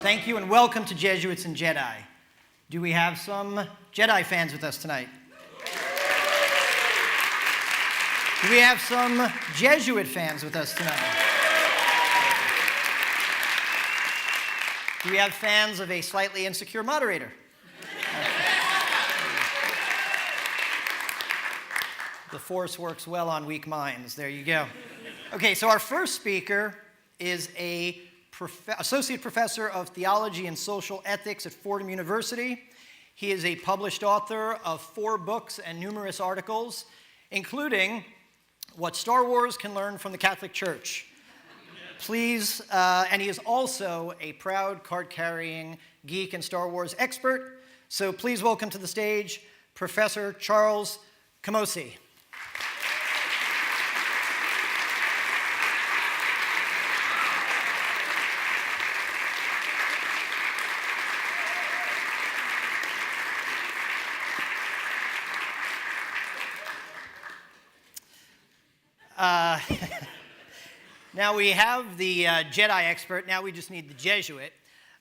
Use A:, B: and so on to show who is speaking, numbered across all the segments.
A: Thank you and welcome to Jesuits and Jedi. Do we have some Jedi fans with us tonight? Do we have some Jesuit fans with us tonight? Do we have fans of a slightly insecure moderator? The Force works well on weak minds. There you go. Okay, so our first speaker is a associate professor of theology and social ethics at Fordham University. He is a published author of 4 books and numerous articles, including What Star Wars Can Learn from the Catholic Church. Please, and he is also a proud card-carrying geek and Star Wars expert. So please welcome to the stage Professor Charles Camosy. Now we have the Jedi expert, now we just need the Jesuit.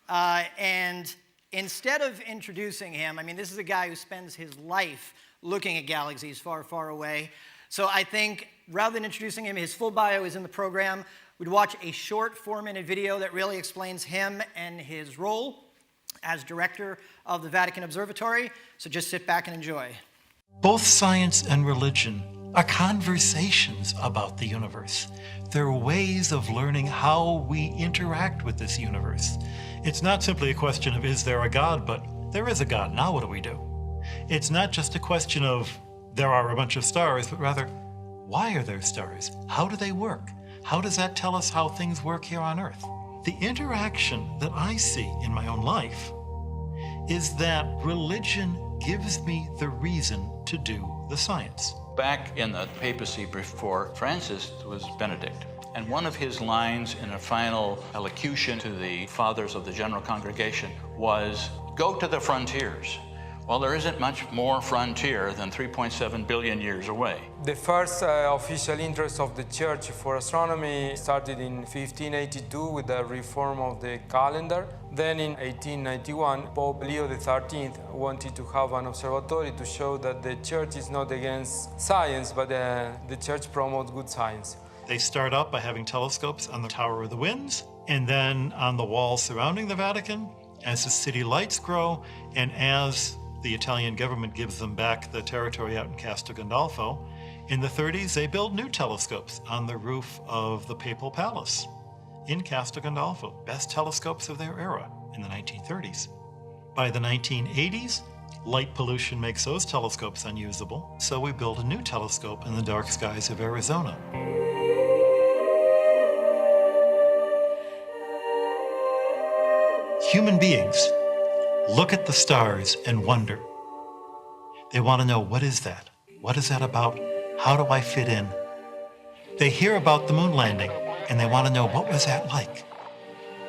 A: And instead of introducing him, I mean, this is a guy who spends his life looking at galaxies far, far away. So I think rather than introducing him, his full bio is in the program. We'd watch a short 4-minute video that really explains him and his role as director of the Vatican Observatory. So just sit back and enjoy.
B: Both science and religion are conversations about the universe. They're ways of learning how we interact with this universe. It's not simply a question of, is there a God, but there is a God, now what do we do? It's not just a question of, there are a bunch of stars, but rather, why are there stars? How do they work? How does that tell us how things work here on Earth? The interaction that I see in my own life is that religion gives me the reason to do the science.
C: Back in the papacy before Francis was Benedict, and one of his lines in a final elocution to the fathers of the general congregation was, "Go to the frontiers." Well, there isn't much more frontier than 3.7 billion years away.
D: The first official interest of the Church for astronomy started in 1582 with the reform of the calendar. Then in 1891, Pope Leo XIII wanted to have an observatory to show that the Church is not against science, but the Church promotes good science.
B: They start out by having telescopes on the Tower of the Winds, and then on the walls surrounding the Vatican, as the city lights grow, and as the Italian government gives them back the territory out in Castel Gandolfo. In the 30s, they build new telescopes on the roof of the Papal Palace in Castel Gandolfo, best telescopes of their era in the 1930s. By the 1980s, light pollution makes those telescopes unusable, so we build a new telescope in the dark skies of Arizona. Human beings look at the stars and wonder. They want to know, what is that? What is that about? How do I fit in? They hear about the moon landing, and they want to know, what was that like?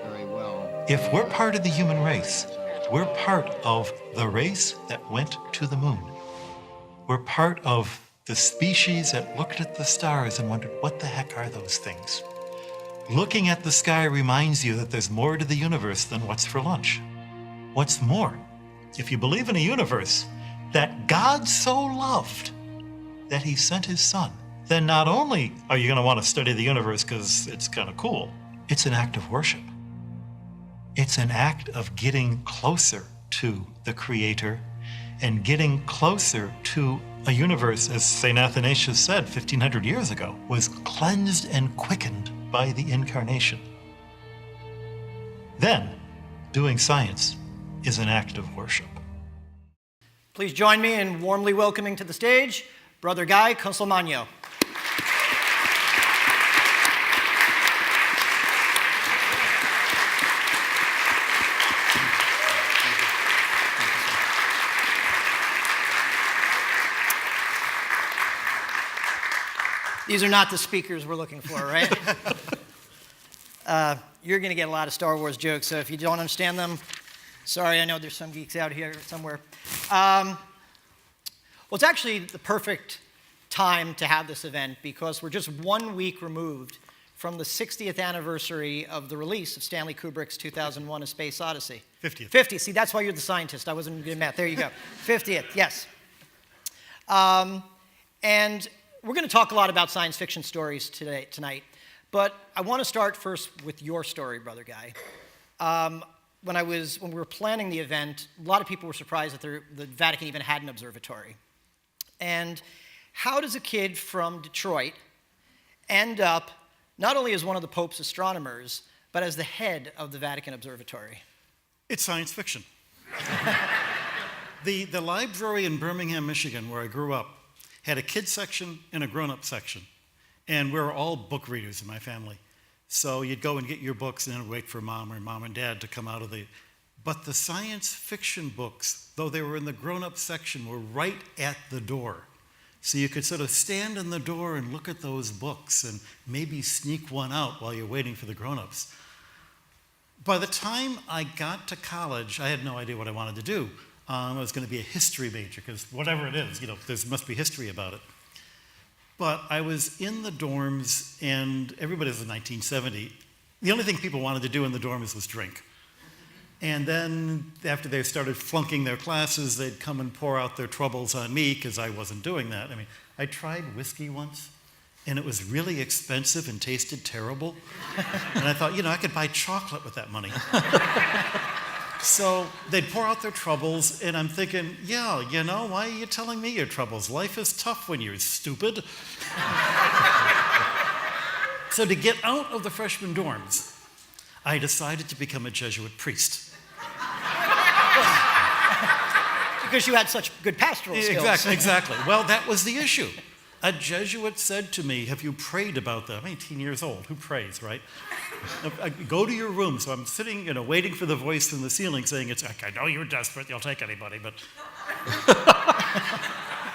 E: Very well.
B: If we're part of the human race, we're part of the race that went to the moon. We're part of the species that looked at the stars and wondered, what the heck are those things? Looking at the sky reminds you that there's more to the universe than what's for lunch. What's more, if you believe in a universe that God so loved that he sent his son, then not only are you going to want to study the universe because it's kind of cool, it's an act of worship. It's an act of getting closer to the Creator and getting closer to a universe, as St. Athanasius said 1,500 years ago, was cleansed and quickened by the Incarnation. Then, doing science is an act of worship.
A: Please join me in warmly welcoming to the stage Brother Guy Consolmagno. These are not the speakers we're looking for, right? You're going to get a lot of Star Wars jokes, so if you don't understand them, sorry, I know there's some geeks out here somewhere. Well, it's actually the perfect time to have this event because we're just 1 week removed from the 60th anniversary of the release of Stanley Kubrick's 2001: A Space Odyssey?
B: 50th.
A: 50th. See, that's why you're the scientist. I wasn't good at math. There you go. 50th, yes. And we're going to talk a lot about science fiction stories tonight, but I want to start first with your story, Brother Guy. When we were planning the event, a lot of people were surprised that the Vatican even had an observatory. And how does a kid from Detroit end up not only as one of the Pope's astronomers, but as the head of the Vatican Observatory?
F: It's science fiction. The library in Birmingham, Michigan, where I grew up, had a kid section and a grown-up section. And we were all book readers in my family. So you'd go and get your books and then wait for mom or mom and dad to come out of the... But the science fiction books, though they were in the grown-up section, were right at the door. So you could sort of stand in the door and look at those books and maybe sneak one out while you're waiting for the grown-ups. By the time I got to college, I had no idea what I wanted to do. I was going to be a history major, because whatever it is, there must be history about it. But I was in the dorms, and everybody was in 1970. The only thing people wanted to do in the dorms was drink. And then after they started flunking their classes, they'd come and pour out their troubles on me because I wasn't doing that. I mean, I tried whiskey once, and it was really expensive and tasted terrible. And I thought, I could buy chocolate with that money. So they'd pour out their troubles, and I'm thinking, why are you telling me your troubles? Life is tough when you're stupid. So to get out of the freshman dorms, I decided to become a Jesuit priest.
A: Because you had such good pastoral skills.
F: Exactly. Well, that was the issue. A Jesuit said to me, have you prayed about that? I'm 18 years old. Who prays, right? Go to your room. So I'm sitting, waiting for the voice from the ceiling saying, I know you're desperate. You'll take anybody, but...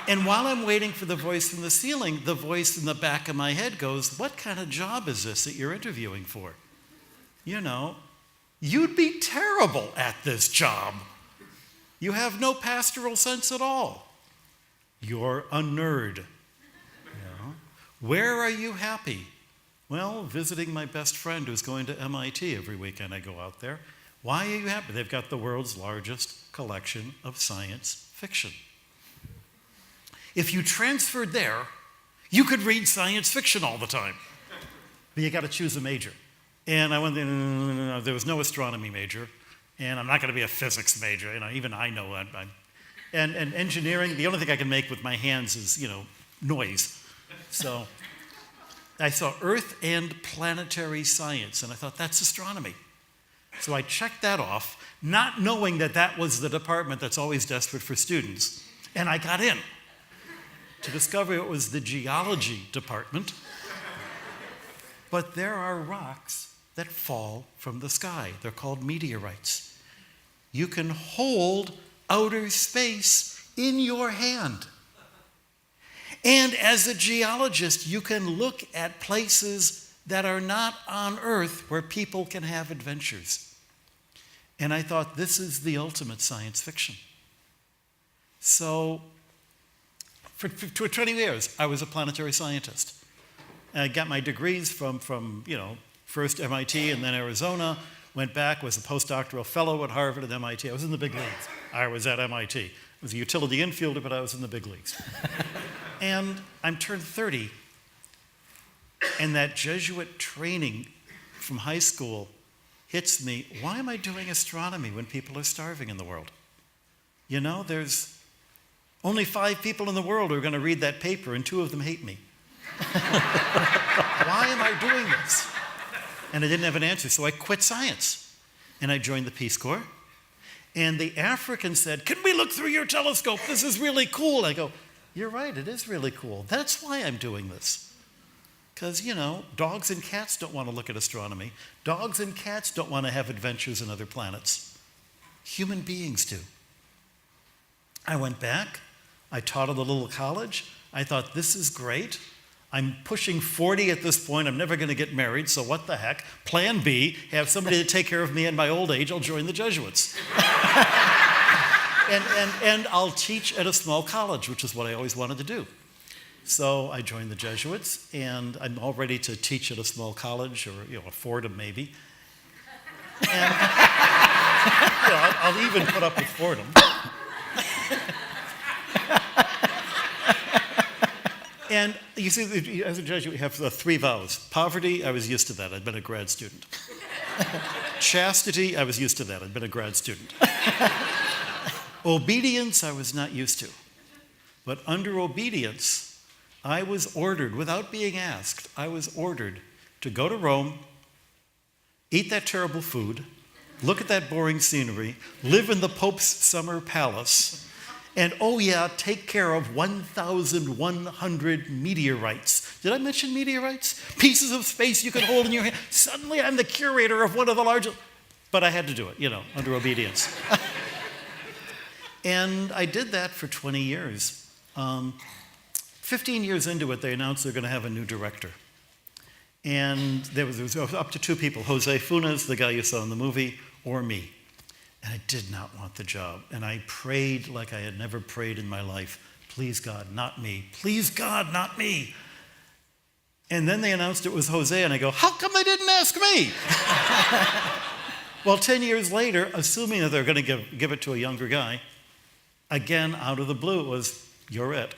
F: And while I'm waiting for the voice from the ceiling, the voice in the back of my head goes, what kind of job is this that you're interviewing for? You'd be terrible at this job. You have no pastoral sense at all. You're a nerd. Where are you happy? Well, visiting my best friend who's going to MIT every weekend. I go out there. Why are you happy? They've got the world's largest collection of science fiction. If you transferred there, you could read science fiction all the time. But you got to choose a major. And I went there, no, there was no astronomy major. And I'm not going to be a physics major. Even I know that. And engineering, the only thing I can make with my hands is, noise. So I saw Earth and planetary science, and I thought, that's astronomy. So I checked that off, not knowing that that was the department that's always desperate for students. And I got in to discover it was the geology department. But there are rocks that fall from the sky. They're called meteorites. You can hold outer space in your hand. And as a geologist, you can look at places that are not on Earth where people can have adventures. And I thought, this is the ultimate science fiction. So for 20 years, I was a planetary scientist. And I got my degrees from first MIT and then Arizona, went back, was a postdoctoral fellow at Harvard and MIT. I was in the big leagues. I was at MIT. I was a utility infielder, but I was in the big leagues. And I'm turned 30, and that Jesuit training from high school hits me. Why am I doing astronomy when people are starving in the world? There's only 5 people in the world who are going to read that paper, and 2 of them hate me. Why am I doing this? And I didn't have an answer, so I quit science. And I joined the Peace Corps. And the African said, can we look through your telescope? This is really cool. I go, you're right, it is really cool. That's why I'm doing this. Because, dogs and cats don't want to look at astronomy. Dogs and cats don't want to have adventures on other planets. Human beings do. I went back. I taught at a little college. I thought, this is great. I'm pushing 40 at this point. I'm never going to get married, so what the heck? Plan B, have somebody to take care of me in my old age. I'll join the Jesuits. And I'll teach at a small college, which is what I always wanted to do. So I joined the Jesuits, and I'm all ready to teach at a small college, or a Fordham maybe. And I'll even put up with Fordham. And you see, as a Jesuit, you have 3 vows. Poverty, I was used to that. I'd been a grad student. Chastity, I was used to that. I'd been a grad student. Obedience, I was not used to. But under obedience, I was ordered, without being asked, I was ordered to go to Rome, eat that terrible food, look at that boring scenery, live in the Pope's summer palace, and take care of 1,100 meteorites. Did I mention meteorites? Pieces of space you can hold in your hand. Suddenly I'm the curator of one of the largest. But I had to do it, under obedience. And I did that for 20 years. 15 years into it, they announced they're going to have a new director. And there was up to 2 people, Jose Funes, the guy you saw in the movie, or me. And I did not want the job. And I prayed like I had never prayed in my life. Please, God, not me. Please, God, not me. And then they announced it was Jose, and I go, how come they didn't ask me? Well, 10 years later, assuming that they're going to give it to a younger guy, again, out of the blue, it was, you're it.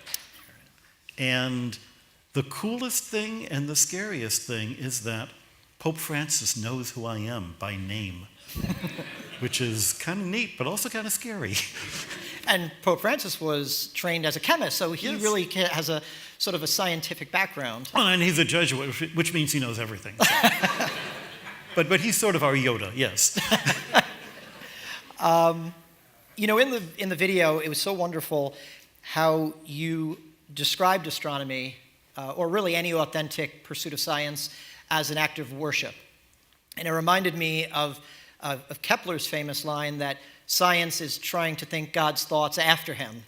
F: And the coolest thing and the scariest thing is that Pope Francis knows who I am by name. Which is kind of neat, but also kind of scary.
A: And Pope Francis was trained as a chemist, so he
F: Yes.
A: really has a sort of a scientific background.
F: Oh, and he's a Jesuit, which means he knows everything. So. but he's sort of our Yoda, yes.
A: In the video, it was so wonderful how you described astronomy, or really any authentic pursuit of science, as an act of worship. And it reminded me of Kepler's famous line that science is trying to think God's thoughts after him.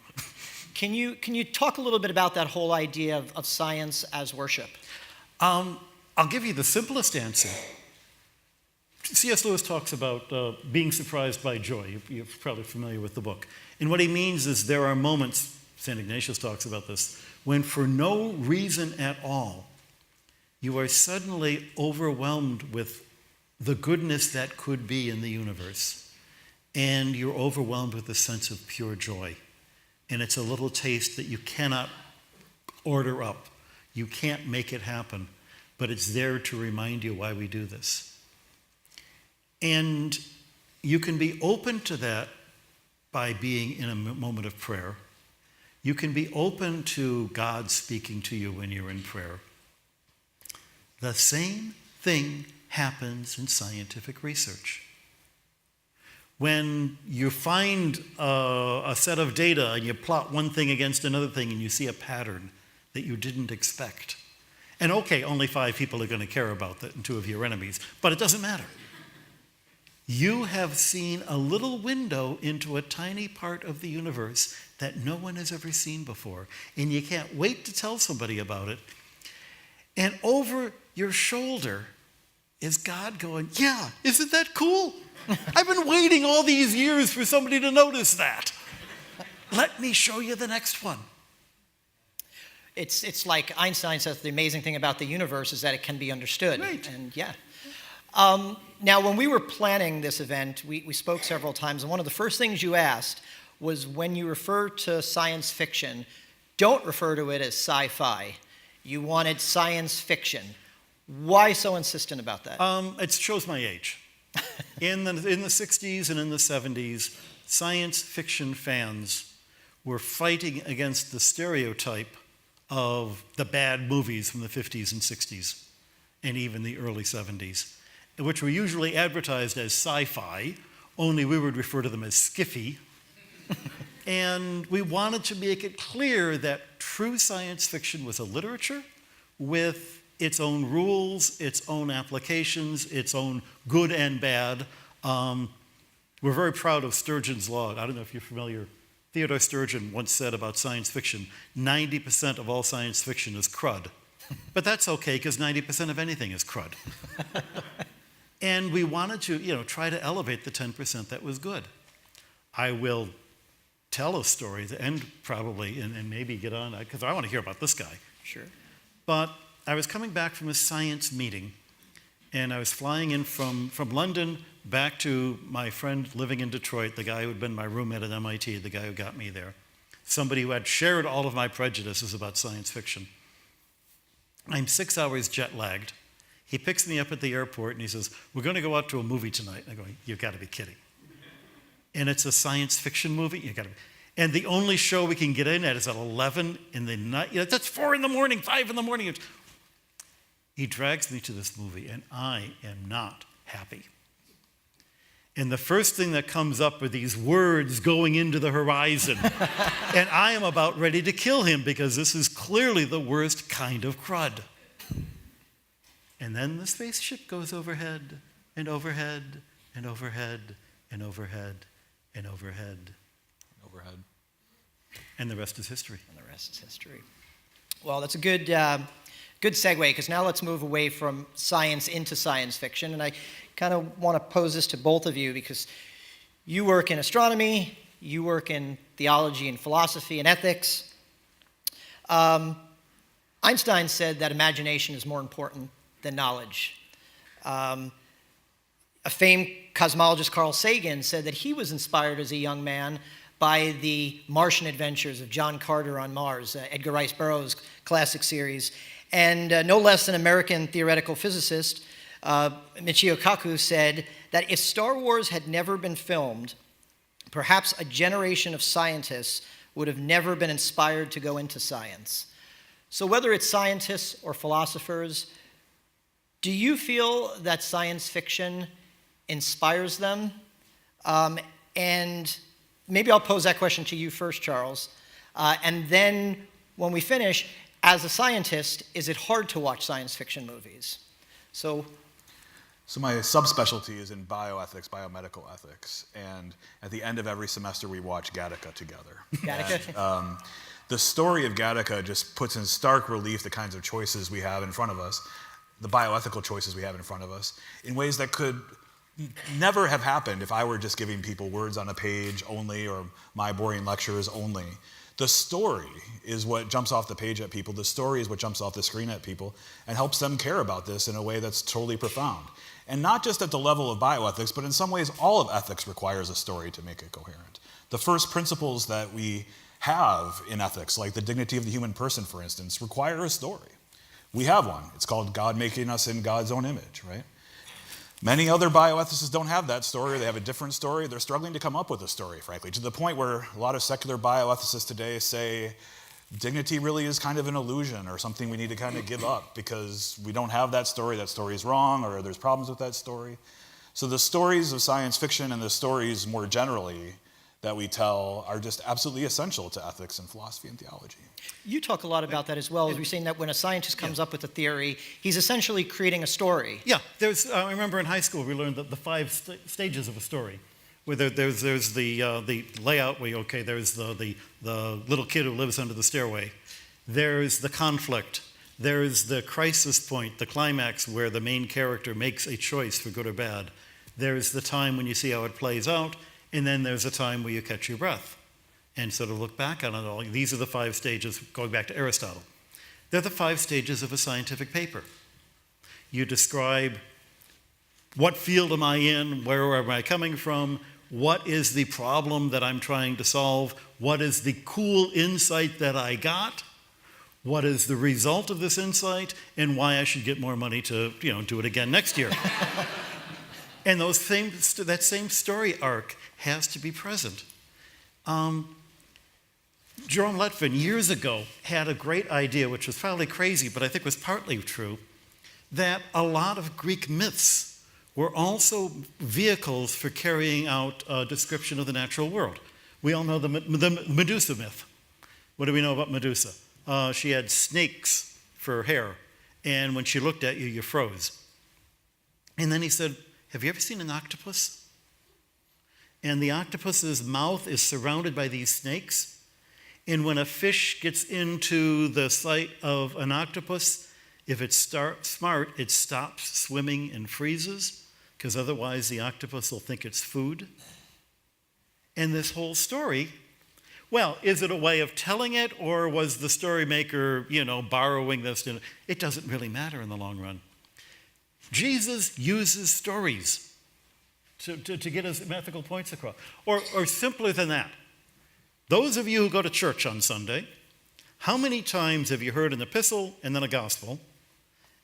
A: Can you talk a little bit about that whole idea of science as worship?
F: I'll give you the simplest answer. C.S. Lewis talks about being surprised by joy. You're probably familiar with the book. And what he means is there are moments, St. Ignatius talks about this, when for no reason at all, you are suddenly overwhelmed with the goodness that could be in the universe. And you're overwhelmed with a sense of pure joy. And it's a little taste that you cannot order up. You can't make it happen. But it's there to remind you why we do this. And you can be open to that by being in a moment of prayer. You can be open to God speaking to you when you're in prayer. The same thing happens in scientific research. When you find a set of data and you plot one thing against another thing and you see a pattern that you didn't expect. And only 5 people are going to care about that and 2 of your enemies, but it doesn't matter. You have seen a little window into a tiny part of the universe that no one has ever seen before, and you can't wait to tell somebody about it. And over your shoulder is God going, yeah, isn't that cool? I've been waiting all these years for somebody to notice that. Let me show you the next one.
A: It's like Einstein says the amazing thing about the universe is that it can be understood.
F: Right.
A: And now, when we were planning this event, we spoke several times, and one of the first things you asked was when you refer to science fiction, don't refer to it as sci-fi. You wanted science fiction. Why so insistent about that?
F: It shows my age. In the 60s and in the 70s, science fiction fans were fighting against the stereotype of the bad movies from the 50s and 60s, and even the early 70s, which were usually advertised as sci-fi, only we would refer to them as skiffy. And we wanted to make it clear that true science fiction was a literature with its own rules, its own applications, its own good and bad. We're very proud of Sturgeon's law. I don't know if you're familiar. Theodore Sturgeon once said about science fiction, 90% of all science fiction is crud. But that's okay, because 90% of anything is crud. And we wanted to, try to elevate the 10% that was good. I will tell a story, to end probably, and maybe get on, because I want to hear about this guy.
A: Sure.
F: But I was coming back from a science meeting, and I was flying in from London back to my friend living in Detroit, the guy who had been my roommate at MIT, the guy who got me there, somebody who had shared all of my prejudices about science fiction. I'm 6 hours jet lagged. He picks me up at the airport and he says, "We're going to go out to a movie tonight." I go, "You've got to be kidding." And it's a science fiction movie? You got to be. And the only show we can get in at is at 11 in the night. That's 4 in the morning, 5 in the morning. He drags me to this movie, and I am not happy. And the first thing that comes up are these words going into the horizon. And I am about ready to kill him because this is clearly the worst kind of crud. And then the spaceship goes overhead and overhead and overhead and overhead and overhead.
C: Overhead.
F: And the rest is history.
A: And the rest is history. Well, that's a good segue, because now let's move away from science into science fiction. And I kind of want to pose this to both of you, because you work in astronomy, you work in theology and philosophy and ethics. Einstein said that imagination is more important than knowledge. A famed cosmologist, Carl Sagan, said that he was inspired as a young man by the Martian adventures of John Carter on Mars, Edgar Rice Burroughs' classic series. And no less than American theoretical physicist Michio Kaku said that if Star Wars had never been filmed, perhaps a generation of scientists would have never been inspired to go into science. So whether it's scientists or philosophers, do you feel that science fiction inspires them? And maybe I'll pose that question to you first, Charles. And then when we finish, as a scientist, is it hard to watch science fiction movies? So
G: my subspecialty is in bioethics, biomedical ethics, and at the end of every semester we watch Gattaca together.
A: Gattaca?
G: And, the story of Gattaca just puts in stark relief the kinds of choices we have in front of us, the bioethical choices we have in front of us, in ways that could never have happened if I were just giving people words on a page only, or my boring lectures only. The story is what jumps off the page at people. The story is what jumps off the screen at people and helps them care about this in a way that's totally profound. And not just at the level of bioethics, but in some ways all of ethics requires a story to make it coherent. The first principles that we have in ethics, like the dignity of the human person, for instance, require a story. We have one. It's called God making us in God's own image, right? Many other bioethicists don't have that story. They have a different story. They're struggling to come up with a story, frankly, to the point where a lot of secular bioethicists today say dignity really is kind of an illusion or something we need to kind of give up because we don't have that story is wrong, or there's problems with that story. So the stories of science fiction and the stories more generally that we tell are just absolutely essential to ethics and philosophy and theology.
A: you talk a lot about that as well, as you're saying that when a scientist comes up with a theory, he's essentially creating a story.
F: Yeah, I remember in high school we learned the 5 stages of a story. Where there's the layout where, there's the little kid who lives under the stairway. There's the conflict. There's the crisis point, the climax where the main character makes a choice for good or bad. There's the time when you see how it plays out, and then there's a time where you catch your breath and sort of look back on it all. These are the 5 stages, going back to Aristotle. They're the 5 stages of a scientific paper. You describe what field am I in, where am I coming from, what is the problem that I'm trying to solve, what is the cool insight that I got, what is the result of this insight, and why I should get more money to do it again next year. And that same story arc has to be present. Jerome Letvin, years ago, had a great idea, which was probably crazy, but I think was partly true, that a lot of Greek myths were also vehicles for carrying out a description of the natural world. We all know the Medusa myth. What do we know about Medusa? She had snakes for hair, and when she looked at you, you froze. And then he said, have you ever seen an octopus? And the octopus's mouth is surrounded by these snakes, and when a fish gets into the sight of an octopus, if it's smart, it stops swimming and freezes, because otherwise the octopus will think it's food. And this whole story Well, is it a way of telling it, or was the story maker, borrowing this? It doesn't really matter in the long run. Jesus uses stories to get his ethical points across. Or simpler than that, those of you who go to church on Sunday, how many times have you heard an epistle and then a gospel?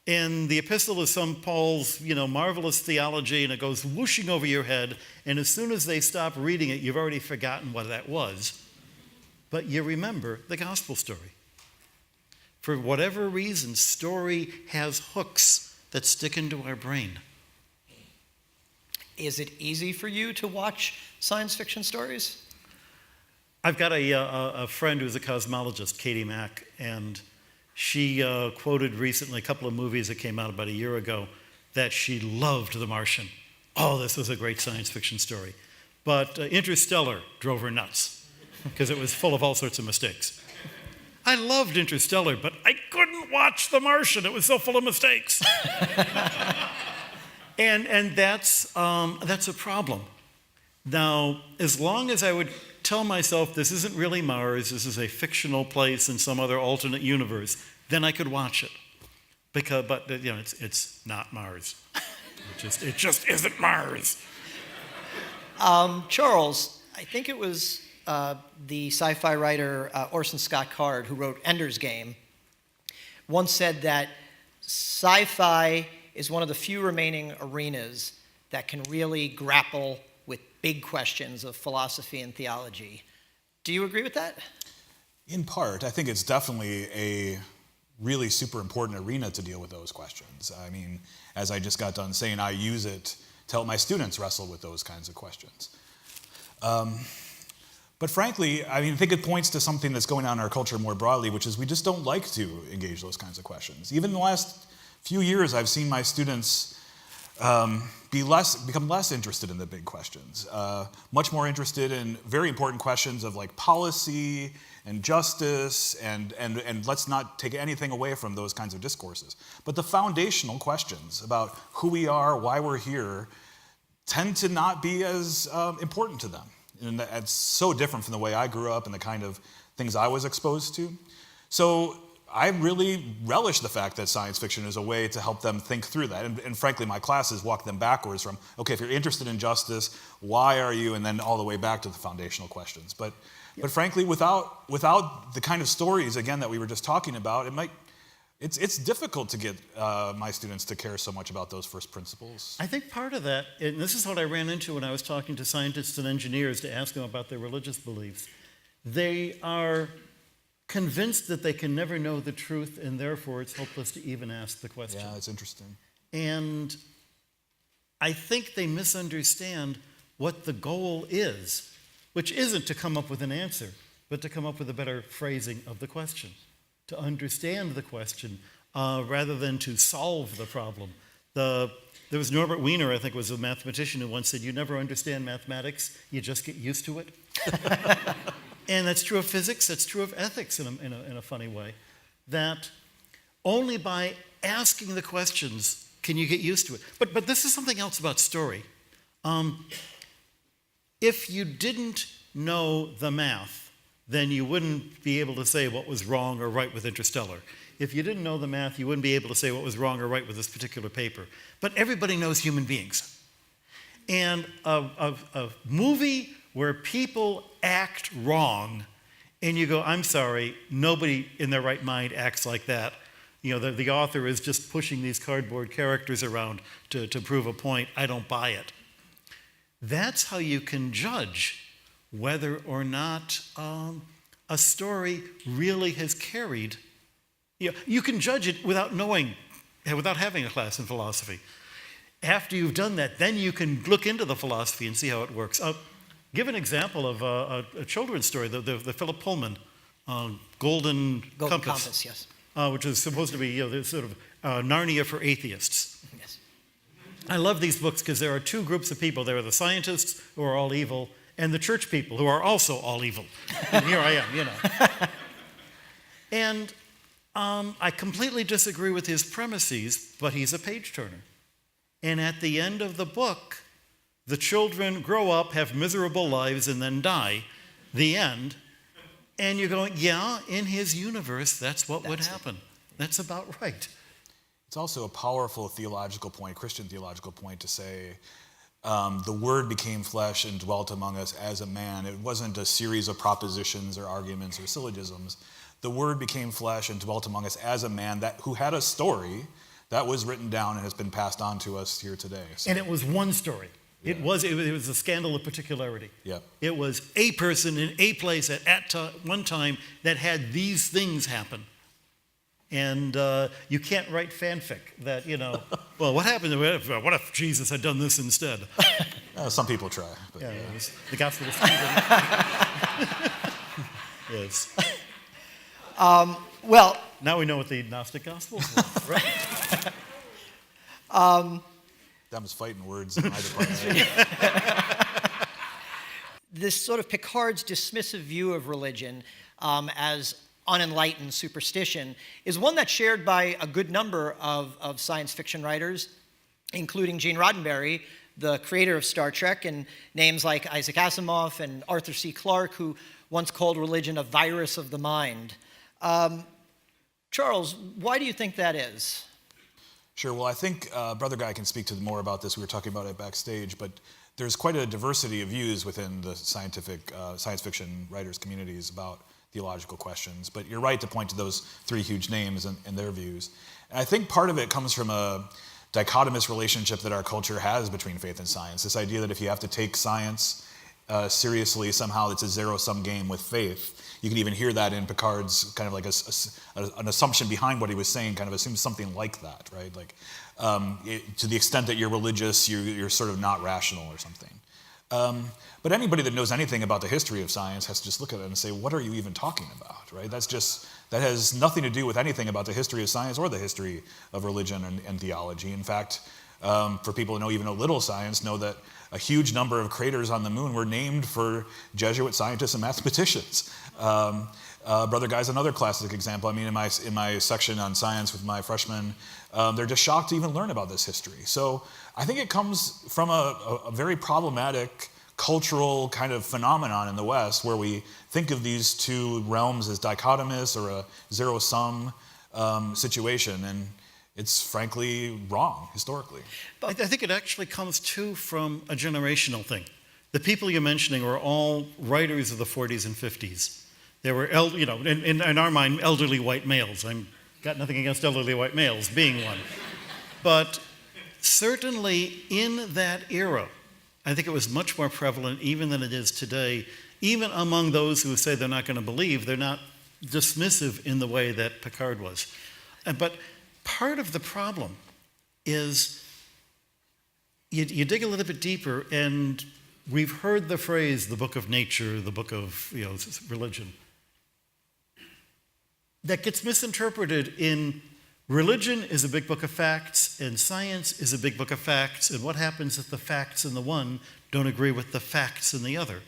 F: And the epistle is some Paul's, marvelous theology, and it goes whooshing over your head, and as soon as they stop reading it, you've already forgotten what that was. But you remember the gospel story. For whatever reason, story has hooks that stick into our brain.
A: Is it easy for you to watch science fiction stories?
F: I've got a friend who's a cosmologist, Katie Mack, and she quoted recently a couple of movies that came out about a year ago that she loved The Martian. Oh, this was a great science fiction story. But Interstellar drove her nuts because it was full of all sorts of mistakes. I loved Interstellar, but I couldn't watch The Martian. It was so full of mistakes. and that's a problem. Now, as long as I would tell myself this isn't really Mars, this is a fictional place in some other alternate universe, then I could watch it. But it's not Mars. It just isn't Mars.
A: Charles, I think it was the sci-fi writer Orson Scott Card, who wrote Ender's Game, once said that sci-fi is one of the few remaining arenas that can really grapple with big questions of philosophy and theology. Do you agree with that?
G: In part. I think it's definitely a really super important arena to deal with those questions. I mean, as I just got done saying, I use it to help my students wrestle with those kinds of questions. But frankly, I think it points to something that's going on in our culture more broadly, which is we just don't like to engage those kinds of questions. Even in the last few years, I've seen my students become less interested in the big questions, much more interested in very important questions of like policy and justice, and let's not take anything away from those kinds of discourses. But the foundational questions about who we are, why we're here, tend to not be as important to them. And that's so different from the way I grew up and the kind of things I was exposed to. So I really relish the fact that science fiction is a way to help them think through that. And frankly, my classes walk them backwards from, okay, if you're interested in justice, why are you? And then all the way back to the foundational questions. But frankly, without the kind of stories, again, that we were just talking about, it's difficult to get my students to care so much about those first principles.
F: I think part of that, and this is what I ran into when I was talking to scientists and engineers to ask them about their religious beliefs. They are convinced that they can never know the truth, and therefore it's hopeless to even ask the question.
G: Yeah, it's interesting.
F: And I think they misunderstand what the goal is, which isn't to come up with an answer, but to come up with a better phrasing of the question, to understand the question rather than to solve the problem. There was Norbert Wiener, I think, was a mathematician who once said, "You never understand mathematics, you just get used to it." And that's true of physics, that's true of ethics in a funny way, that only by asking the questions can you get used to it. But this is something else about story. If you didn't know the math, then you wouldn't be able to say what was wrong or right with Interstellar. If you didn't know the math, you wouldn't be able to say what was wrong or right with this particular paper. But everybody knows human beings. And a movie where people act wrong, and you go, I'm sorry, nobody in their right mind acts like that. The author is just pushing these cardboard characters around to prove a point. I don't buy it. That's how you can judge whether or not a story really has carried. You can judge it without having a class in philosophy. After you've done that, then you can look into the philosophy and see how it works. Give an example of a children's story, the Philip Pullman, Golden Compass,
A: yes.
F: Which is supposed to be the sort of Narnia for atheists.
A: Yes.
F: I love these books because there are two groups of people. There are the scientists who are all evil, and the church people who are also all evil. And here I am, And I completely disagree with his premises, but he's a page-turner. And at the end of the book, the children grow up, have miserable lives, and then die. The end. And you're going, yeah, in his universe, that's what would happen. That's about right.
G: It's also a powerful theological point, Christian theological point, to say the Word became flesh and dwelt among us as a man. It wasn't a series of propositions or arguments or syllogisms. The Word became flesh and dwelt among us as a man who had a story that was written down and has been passed on to us here today. So,
F: and it was one story.
G: Yeah.
F: It was a scandal of particularity.
G: Yep.
F: It was a person in a place at one time that had these things happen. And you can't write fanfic that, well, what happened? What if Jesus had done this instead?
G: Some people try. But,
F: yeah, it was the Gospel of Stephen. Yes.
A: Well,
F: now we know what the Gnostic Gospels were, right?
G: That was fighting words in my department.
A: this sort of Picard's dismissive view of religion as unenlightened superstition is one that's shared by a good number of science fiction writers, including Gene Roddenberry, the creator of Star Trek, and names like Isaac Asimov and Arthur C. Clarke, who once called religion a virus of the mind. Charles, why do you think that is?
G: Sure. Well, I think Brother Guy can speak to more about this. We were talking about it backstage, but there's quite a diversity of views within the science fiction writers' communities about theological questions. But you're right to point to those three huge names and their views. And I think part of it comes from a dichotomous relationship that our culture has between faith and science. This idea that if you have to take science seriously, somehow it's a zero-sum game with faith. You can even hear that in Picard's kind of like an assumption behind what he was saying, kind of assumes something like that, right? Like to the extent that you're religious, you're sort of not rational or something. But anybody that knows anything about the history of science has to just look at it and say, what are you even talking about, right? That has nothing to do with anything about the history of science or the history of religion and theology. In fact, for people who know even a little science, know that a huge number of craters on the moon were named for Jesuit scientists and mathematicians. Brother Guy's another classic example. I mean, in my section on science with my freshmen, they're just shocked to even learn about this history. So I think it comes from a very problematic cultural kind of phenomenon in the West where we think of these two realms as dichotomous or a zero-sum situation, and it's frankly wrong historically.
F: But I think it actually comes too from a generational thing. The people you're mentioning were all writers of the 40s and 50s. They were, in our mind, elderly white males. I've got nothing against elderly white males, being one. But certainly in that era, I think it was much more prevalent even than it is today. Even among those who say they're not going to believe, they're not dismissive in the way that Picard was. But part of the problem is you dig a little bit deeper, and we've heard the phrase, the book of nature, the book of religion. That gets misinterpreted in religion is a big book of facts, and science is a big book of facts, and what happens if the facts in the one don't agree with the facts in the other?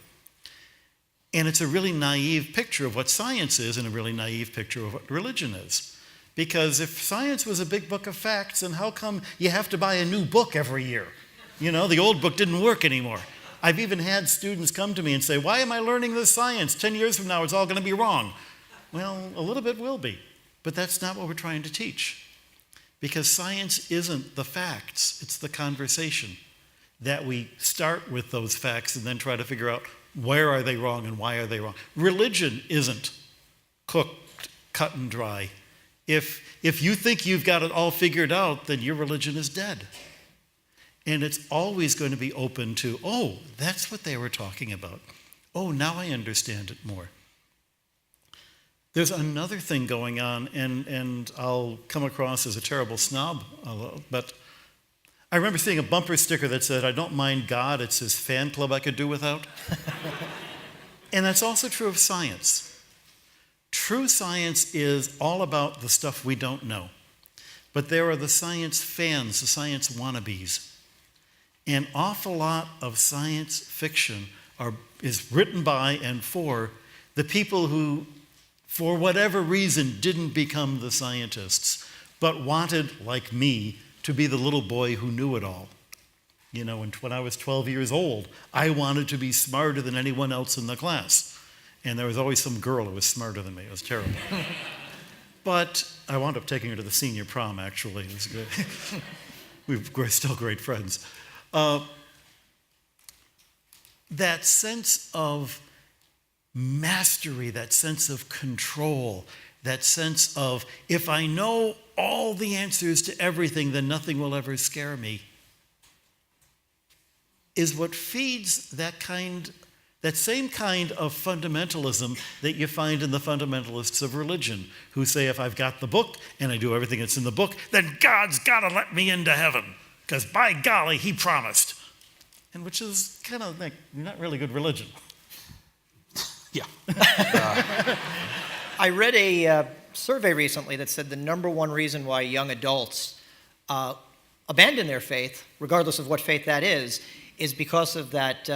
F: And it's a really naive picture of what science is and a really naive picture of what religion is. Because if science was a big book of facts, then how come you have to buy a new book every year? The old book didn't work anymore. I've even had students come to me and say, why am I learning this science? 10 years from now, it's all going to be wrong. Well, a little bit will be, but that's not what we're trying to teach. Because science isn't the facts, it's the conversation. That we start with those facts and then try to figure out where are they wrong and why are they wrong. Religion isn't cooked, cut and dry. If you think you've got it all figured out, then your religion is dead. And it's always going to be open to, oh, that's what they were talking about. Oh, now I understand it more. There's another thing going on, and I'll come across as a terrible snob, but I remember seeing a bumper sticker that said, I don't mind God, it's his fan club I could do without. And that's also true of science. True science is all about the stuff we don't know. But there are the science fans, the science wannabes. An awful lot of science fiction is written by and for the people who, for whatever reason, didn't become the scientists, but wanted, like me, to be the little boy who knew it all. When I was 12 years old, I wanted to be smarter than anyone else in the class. And there was always some girl who was smarter than me. It was terrible. But I wound up taking her to the senior prom, actually. It was good. We're still great friends. That sense of mastery, that sense of control, that sense of, if I know all the answers to everything, then nothing will ever scare me, is what feeds that same kind of fundamentalism that you find in the fundamentalists of religion, who say, if I've got the book and I do everything that's in the book, then God's got to let me into heaven, because by golly, he promised. And which is kind of like not really good religion.
G: Yeah.
A: I read a survey recently that said the number one reason why young adults abandon their faith, regardless of what faith that is because of that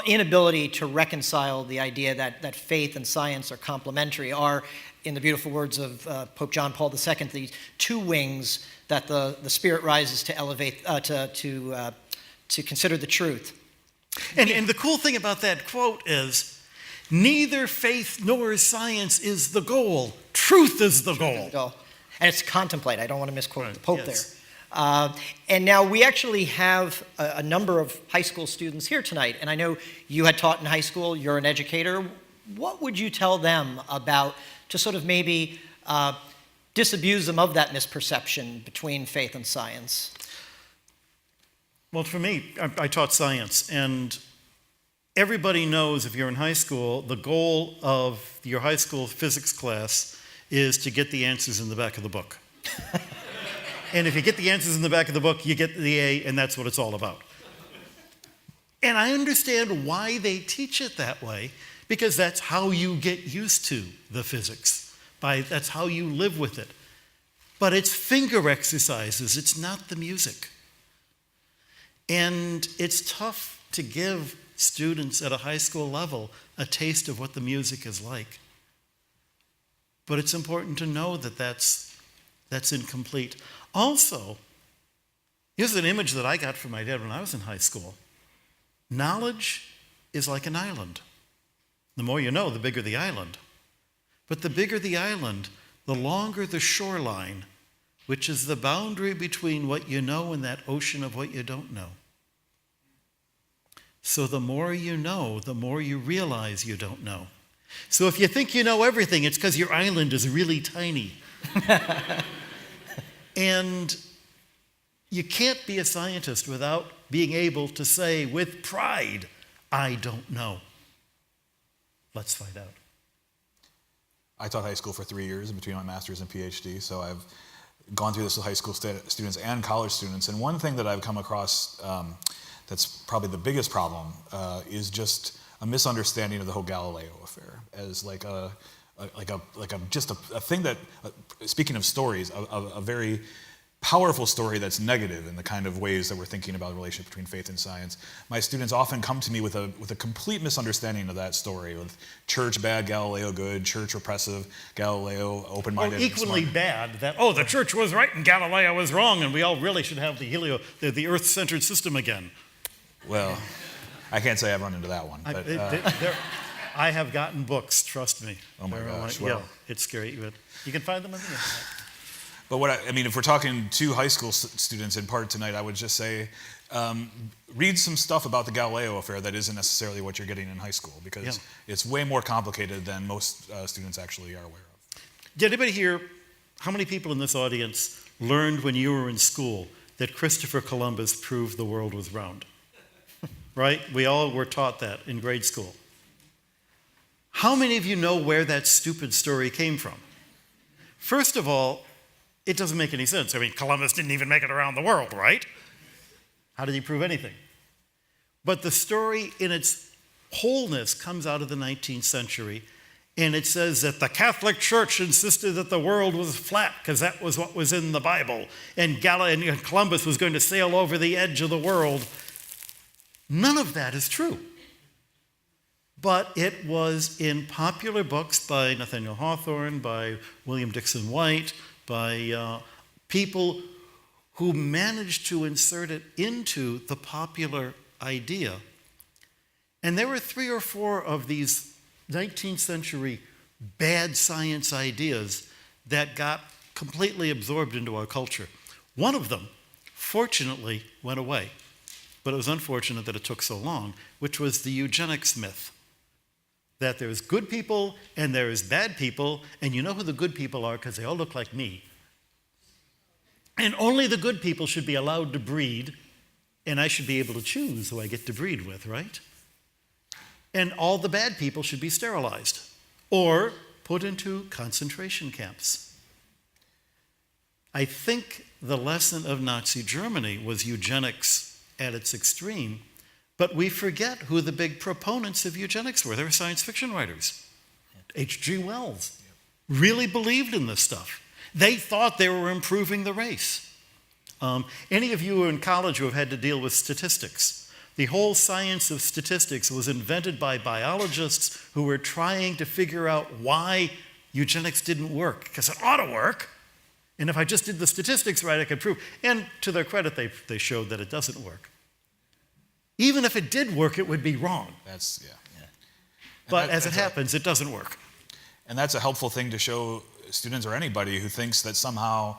A: inability to reconcile the idea that faith and science are complementary, are, in the beautiful words of Pope John Paul II, these two wings that the spirit rises to elevate, to consider the truth.
F: And the cool thing about that quote is, neither faith nor science is the goal. Truth is the goal.
A: And it's contemplate. I don't want to misquote the Pope
F: yes.
A: there. And now we actually have a number of high school students here tonight. And I know you had taught in high school. You're an educator. What would you tell them about, to sort of maybe disabuse them of that misperception between faith and science?
F: Well, for me, I taught science, and everybody knows, if you're in high school, the goal of your high school physics class is to get the answers in the back of the book. And if you get the answers in the back of the book, you get the A, and that's what it's all about. And I understand why they teach it that way, because that's how you get used to the physics. That's how you live with it. But it's finger exercises, it's not the music. And it's tough to give students at a high school level a taste of what the music is like. But it's important to know that that's incomplete. Also, here's an image that I got from my dad when I was in high school. Knowledge is like an island. The more you know, the bigger the island. But the bigger the island, the longer the shoreline, which is the boundary between what you know and that ocean of what you don't know. So the more you know, the more you realize you don't know. So if you think you know everything, it's because your island is really tiny. And you can't be a scientist without being able to say with pride, I don't know. Let's find out.
G: I taught high school for 3 years in between my master's and PhD, so I've gone through this with high school students and college students. And one thing that I've come across that's probably the biggest problem is just a misunderstanding of the whole Galileo affair as like a thing that, speaking of stories, a very powerful story that's negative in the kind of ways that we're thinking about the relationship between faith and science. My students often come to me with a complete misunderstanding of that story, with church bad, Galileo good, church repressive, Galileo open-minded.
F: Or equally bad, that, the church was right and Galileo was wrong, and we all really should have the Earth-centered system again.
G: Well, I can't say I've run into that one. But,
F: I have gotten books, trust me.
G: Oh my gosh.
F: Well, it's scary, but you can find them on the internet.
G: But if we're talking to high school students in part tonight, I would just say, read some stuff about the Galileo affair that isn't necessarily what you're getting in high school, because it's way more complicated than most students actually are aware of.
F: Did anybody here, how many people in this audience learned when you were in school that Christopher Columbus proved the world was round? Right? We all were taught that in grade school. How many of you know where that stupid story came from? First of all, it doesn't make any sense. I mean, Columbus didn't even make it around the world, right? How did he prove anything? But the story in its wholeness comes out of the 19th century, and it says that the Catholic Church insisted that the world was flat because that was what was in the Bible, and Columbus was going to sail over the edge of the world. None of that is true. But it was in popular books by Nathaniel Hawthorne, by William Dixon White, by people who managed to insert it into the popular idea. And there were 3 or 4 of these 19th century bad science ideas that got completely absorbed into our culture. One of them, fortunately, went away, but it was unfortunate that it took so long, which was the eugenics myth. That there's good people and there's bad people, and you know who the good people are because they all look like me. And only the good people should be allowed to breed, and I should be able to choose who I get to breed with, right? And all the bad people should be sterilized or put into concentration camps. I think the lesson of Nazi Germany was eugenics at its extreme, but we forget who the big proponents of eugenics were. They were science fiction writers. H.G. Wells really believed in this stuff. They thought they were improving the race. Any of you who are in college who have had to deal with statistics, the whole science of statistics was invented by biologists who were trying to figure out why eugenics didn't work, because it ought to work. And if I just did the statistics right, I could prove. And to their credit, they showed that it doesn't work. Even if it did work, it would be wrong.
G: That's, yeah.
F: But as it happens, it doesn't work.
G: And that's a helpful thing to show students or anybody who thinks that somehow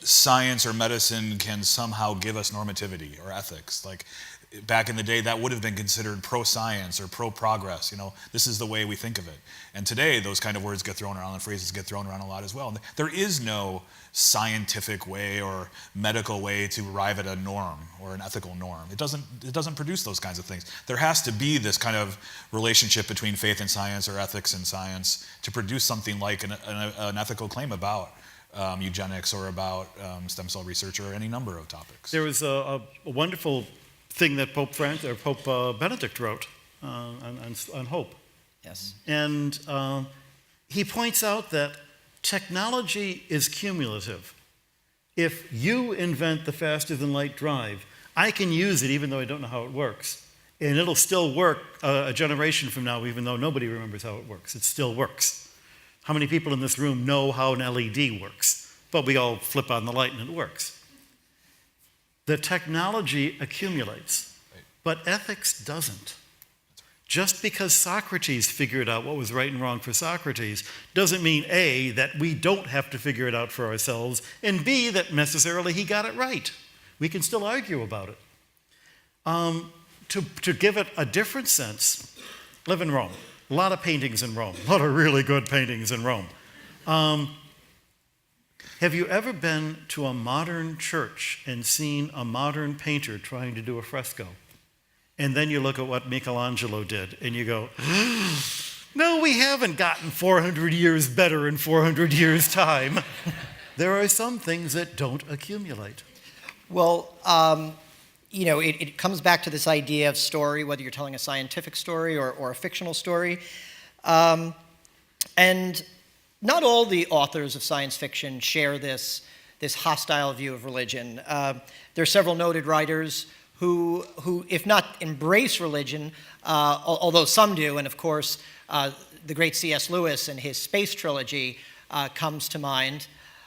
G: science or medicine can somehow give us normativity or ethics. Like back in the day, that would have been considered pro-science or pro-progress. You know, this is the way we think of it. And today, those kind of words get thrown around and phrases get thrown around a lot as well. And there is no scientific way or medical way to arrive at a norm or an ethical norm. It doesn't produce those kinds of things. There has to be this kind of relationship between faith and science or ethics and science to produce something like an ethical claim about eugenics or about stem cell research or any number of topics.
F: There was a wonderful thing that Pope Benedict wrote on hope.
A: Yes.
F: And he points out that technology is cumulative. If you invent the faster-than-light drive, I can use it even though I don't know how it works. And it'll still work a generation from now, even though nobody remembers how it works. It still works. How many people in this room know how an LED works? But we all flip on the light and it works. The technology accumulates, but ethics doesn't. Just because Socrates figured out what was right and wrong for Socrates doesn't mean A, that we don't have to figure it out for ourselves, and B, that necessarily he got it right. We can still argue about it. To give it a different sense, live in Rome. A lot of paintings in Rome, a lot of really good paintings in Rome. Have you ever been to a modern church and seen a modern painter trying to do a fresco? And then you look at what Michelangelo did, and you go, no, we haven't gotten 400 years better in 400 years' time. There are some things that don't accumulate.
A: Well, it comes back to this idea of story, whether you're telling a scientific story or a fictional story. And not all the authors of science fiction share this hostile view of religion. There are several noted writers who, if not embrace religion, although some do, and of course, the great C.S. Lewis and his space trilogy comes to mind.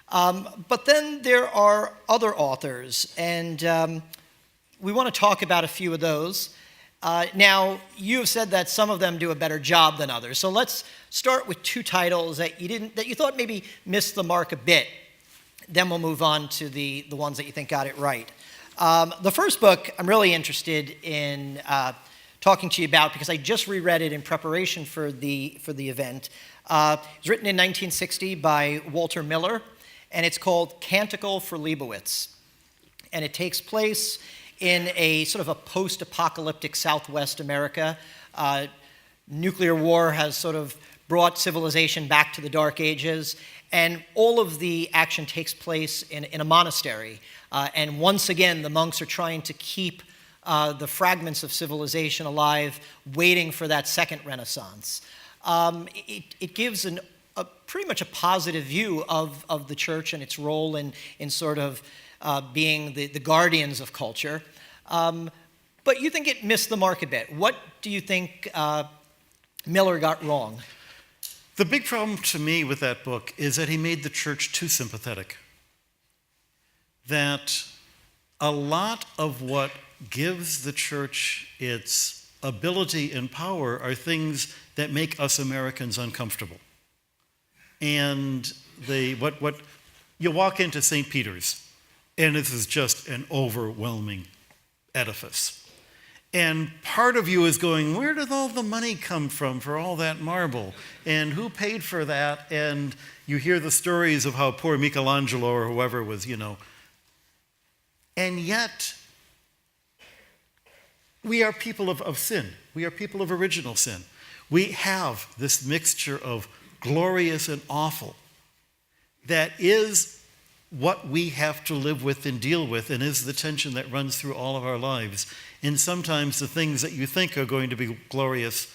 A: But then there are other authors, and we want to talk about a few of those. Now, you have said that some of them do a better job than others. So let's start with 2 titles that you thought maybe missed the mark a bit. Then we'll move on to the ones that you think got it right. The first book I'm really interested in talking to you about because I just reread it in preparation for the event. It was written in 1960 by Walter Miller, and it's called Canticle for Leibowitz. And it takes place in a sort of a post-apocalyptic Southwest America. Nuclear war has sort of brought civilization back to the Dark Ages, and all of the action takes place in a monastery. And once again, the monks are trying to keep the fragments of civilization alive, waiting for that second Renaissance. It gives pretty much a positive view of the church and its role in sort of being the guardians of culture. But you think it missed the mark a bit. What do you think Miller got wrong?
F: The big problem to me with that book is that he made the church too sympathetic. That a lot of what gives the church its ability and power are things that make us Americans uncomfortable. And what you walk into St. Peter's, and this is just an overwhelming edifice. And part of you is going, where did all the money come from for all that marble? And who paid for that? And you hear the stories of how poor Michelangelo or whoever was, And yet, we are people of sin. We are people of original sin. We have this mixture of glorious and awful that is what we have to live with and deal with, and is the tension that runs through all of our lives. And sometimes the things that you think are going to be glorious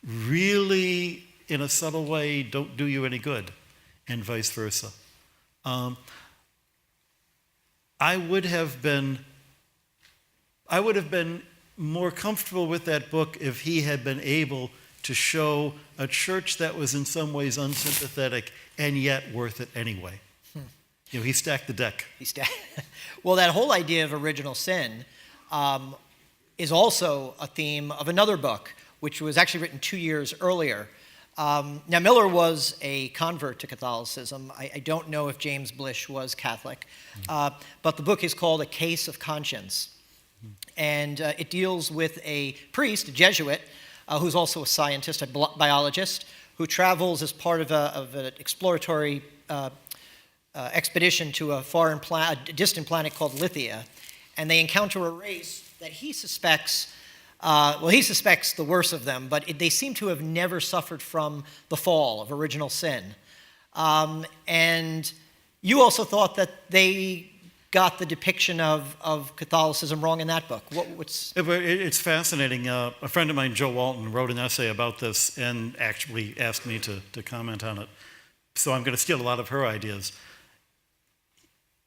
F: really, in a subtle way, don't do you any good, and vice versa. I would have been more comfortable with that book if he had been able to show a church that was in some ways unsympathetic and yet worth it anyway. He stacked the deck.
A: Well, that whole idea of original sin is also a theme of another book, which was actually written 2 years earlier. Now, Miller was a convert to Catholicism. I don't know if James Blish was Catholic, but the book is called A Case of Conscience. And it deals with a priest, a Jesuit, who's also a scientist, a biologist, who travels as part of an exploratory expedition to a distant planet called Lithia, and they encounter a race that he suspects the worst of them, but they seem to have never suffered from the fall of original sin. And you also thought that they got the depiction of Catholicism wrong in that book.
F: It's fascinating. A friend of mine, Joe Walton, wrote an essay about this and actually asked me to comment on it. So I'm going to steal a lot of her ideas.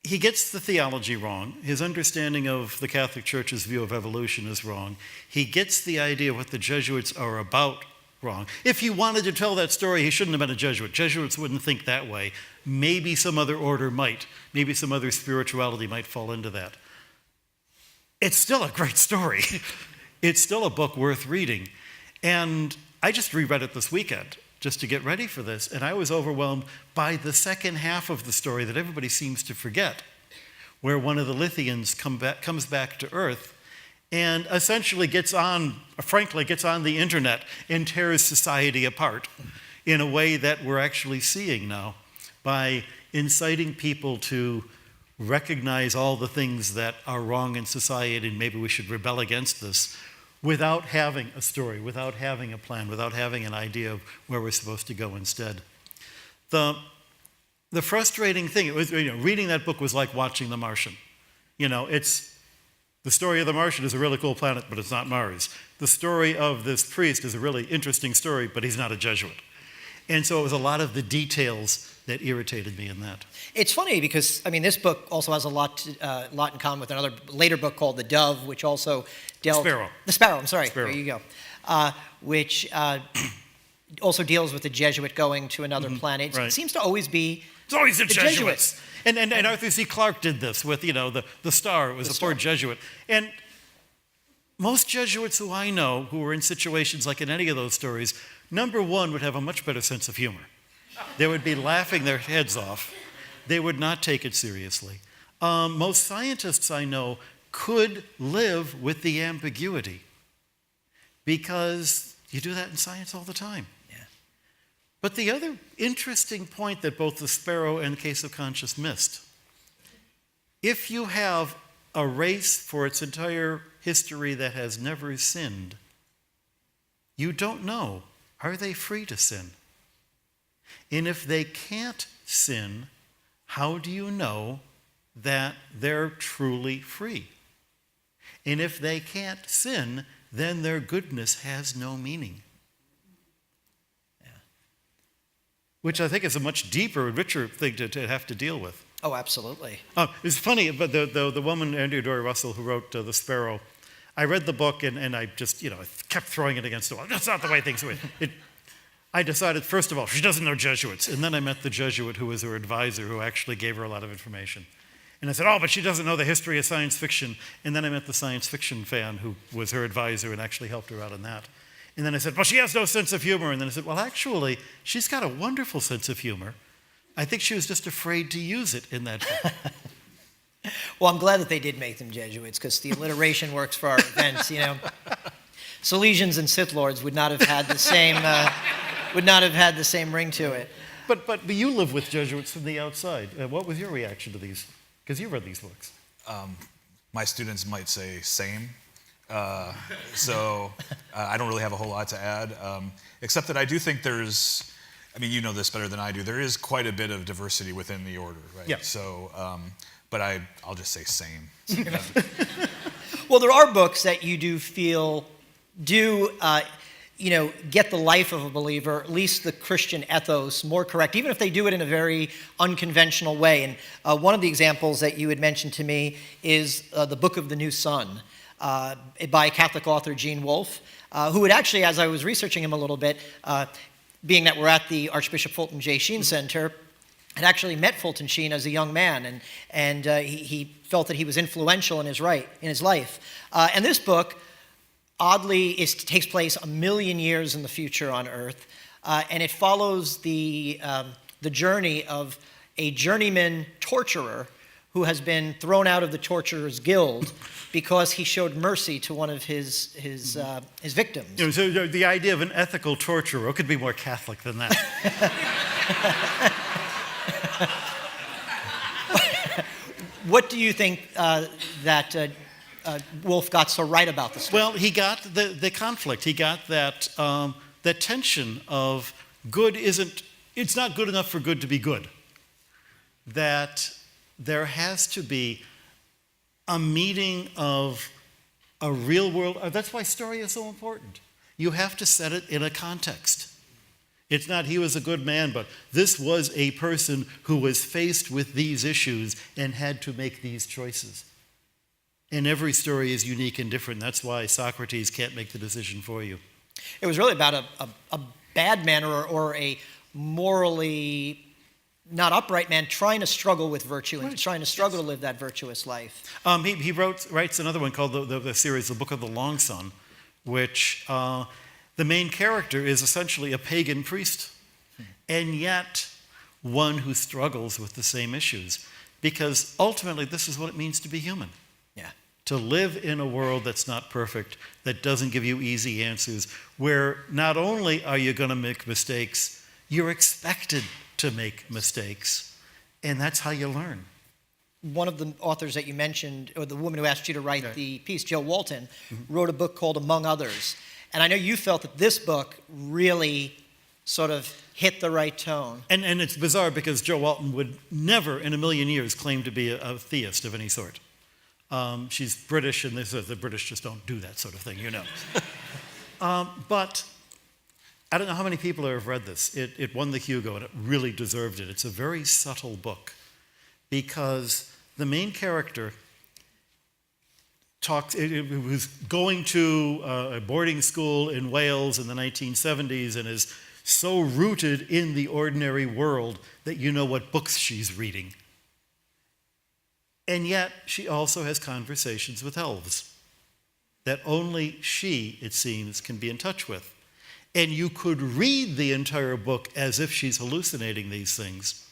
F: He gets the theology wrong. His understanding of the Catholic Church's view of evolution is wrong. He gets the idea of what the Jesuits are about wrong. If he wanted to tell that story, he shouldn't have been a Jesuit. Jesuits wouldn't think that way. Maybe some other order might. Maybe some other spirituality might fall into that. It's still a great story. It's still a book worth reading. And I just reread it this weekend just to get ready for this, and I was overwhelmed by the second half of the story that everybody seems to forget, where one of the Lithians comes back to Earth and essentially gets on the internet and tears society apart in a way that we're actually seeing now by inciting people to recognize all the things that are wrong in society and maybe we should rebel against this, without having a story, without having a plan, without having an idea of where we're supposed to go instead. The frustrating thing, it was, reading that book was like watching The Martian. It's the story of The Martian is a really cool planet, but it's not Mars. The story of this priest is a really interesting story, but he's not a Jesuit. And so it was a lot of the details that irritated me in that.
A: It's funny because, this book also has a lot in common with another later book called The Dove, which also dealt... The Sparrow, I'm sorry.
F: Sparrow.
A: There you go. Which also deals with the Jesuit going to another planet.
F: Right.
A: It seems to always be...
F: It's always the
A: Jesuits.
F: And Arthur C. Clarke did this with, the star. It was a poor Jesuit. And most Jesuits who I know who were in situations like in any of those stories, number one, would have a much better sense of humor. They would be laughing their heads off. They would not take it seriously. Most scientists I know could live with the ambiguity because you do that in science all the time.
A: Yeah.
F: But the other interesting point that both The Sparrow and Case of Conscience missed, if you have a race for its entire history that has never sinned, you don't know, are they free to sin? And if they can't sin, how do you know that they're truly free? And if they can't sin, then their goodness has no meaning.
A: Yeah.
F: Which I think is a much deeper and richer thing to have to deal with.
A: Oh, absolutely.
F: It's funny, but the woman, Andrea Dory Russell, who wrote The Sparrow, I read the book and I just, I kept throwing it against the wall. That's not the way things went. I decided, first of all, she doesn't know Jesuits. And then I met the Jesuit who was her advisor, who actually gave her a lot of information. And I said, oh, but she doesn't know the history of science fiction. And then I met the science fiction fan who was her advisor and actually helped her out on that. And then I said, well, she has no sense of humor. And then I said, well, actually, she's got a wonderful sense of humor. I think she was just afraid to use it in that book.
A: Well, I'm glad that they did make them Jesuits, because the alliteration works for our events, Salesians and Sith Lords would not have had the same ring to it.
F: But you live with Jesuits from the outside. What was your reaction to these? Because you read these books.
G: My students might say same. So I don't really have a whole lot to add, except that I do think there's, you know this better than I do, there is quite a bit of diversity within the order, right?
F: Yeah.
G: So, but I'll just say same.
A: Well, there are books that you do feel get the life of a believer, at least the Christian ethos, more correct, even if they do it in a very unconventional way. And one of the examples that you had mentioned to me is the Book of the New Sun by Catholic author Gene Wolfe, who had actually, as I was researching him a little bit, being that we're at the Archbishop Fulton J. Sheen Center, had actually met Fulton Sheen as a young man, and he felt that he was influential in his life. And this book, oddly, takes place 1 million years in the future on Earth, and it follows the journey of a journeyman torturer who has been thrown out of the Torturers Guild because he showed mercy to one of his victims.
F: So the idea of an ethical torturer could be more Catholic than that.
A: What do you think that Wolfe got so right about the story?
F: Well, he got the conflict. He got that tension of good it's not good enough for good to be good. That there has to be a meeting of a real world. That's why story is so important. You have to set it in a context. It's not he was a good man, but this was a person who was faced with these issues and had to make these choices. And every story is unique and different. That's why Socrates can't make the decision for you.
A: It was really about a bad man or a morally not upright man trying to struggle with virtue and trying to struggle to live that virtuous life.
F: He writes another one called the series, The Book of the Long Sun, which the main character is essentially a pagan priest, and yet one who struggles with the same issues. Because ultimately, this is what it means to be human.
A: Yeah.
F: To live in a world that's not perfect, that doesn't give you easy answers, where not only are you going to make mistakes, you're expected to make mistakes, and that's how you learn.
A: One of the authors that you mentioned, or the woman who asked you to write the piece, Joe Walton, wrote a book called Among Others. And I know you felt that this book really sort of hit the right tone.
F: And it's bizarre because Joe Walton would never in a million years claim to be a theist of any sort. She's British, and the British just don't do that sort of thing, But I don't know how many people have read this. It won the Hugo, and it really deserved it. It's a very subtle book because the main character was going to a boarding school in Wales in the 1970s and is so rooted in the ordinary world that you know what books she's reading. And yet, she also has conversations with elves that only she, it seems, can be in touch with. And you could read the entire book as if she's hallucinating these things,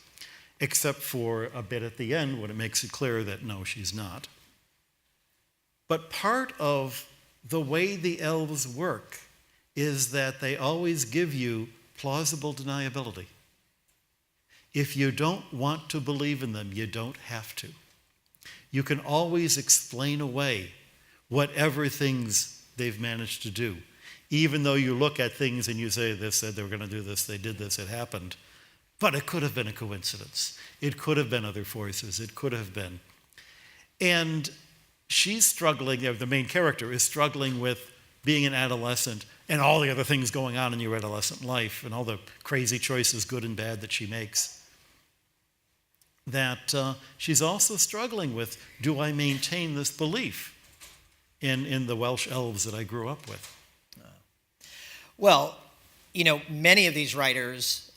F: except for a bit at the end when it makes it clear that no, she's not. But part of the way the elves work is that they always give you plausible deniability. If you don't want to believe in them, you don't have to. You can always explain away whatever things they've managed to do. Even though you look at things and you say, they said they were going to do this, they did this, it happened. But it could have been a coincidence. It could have been other forces. It could have been. And she's struggling, the main character is struggling with being an adolescent and all the other things going on in your adolescent life and all the crazy choices, good and bad, that she makes. That she's also struggling with, do I maintain this belief in the Welsh elves that I grew up with?
A: Well, many of these writers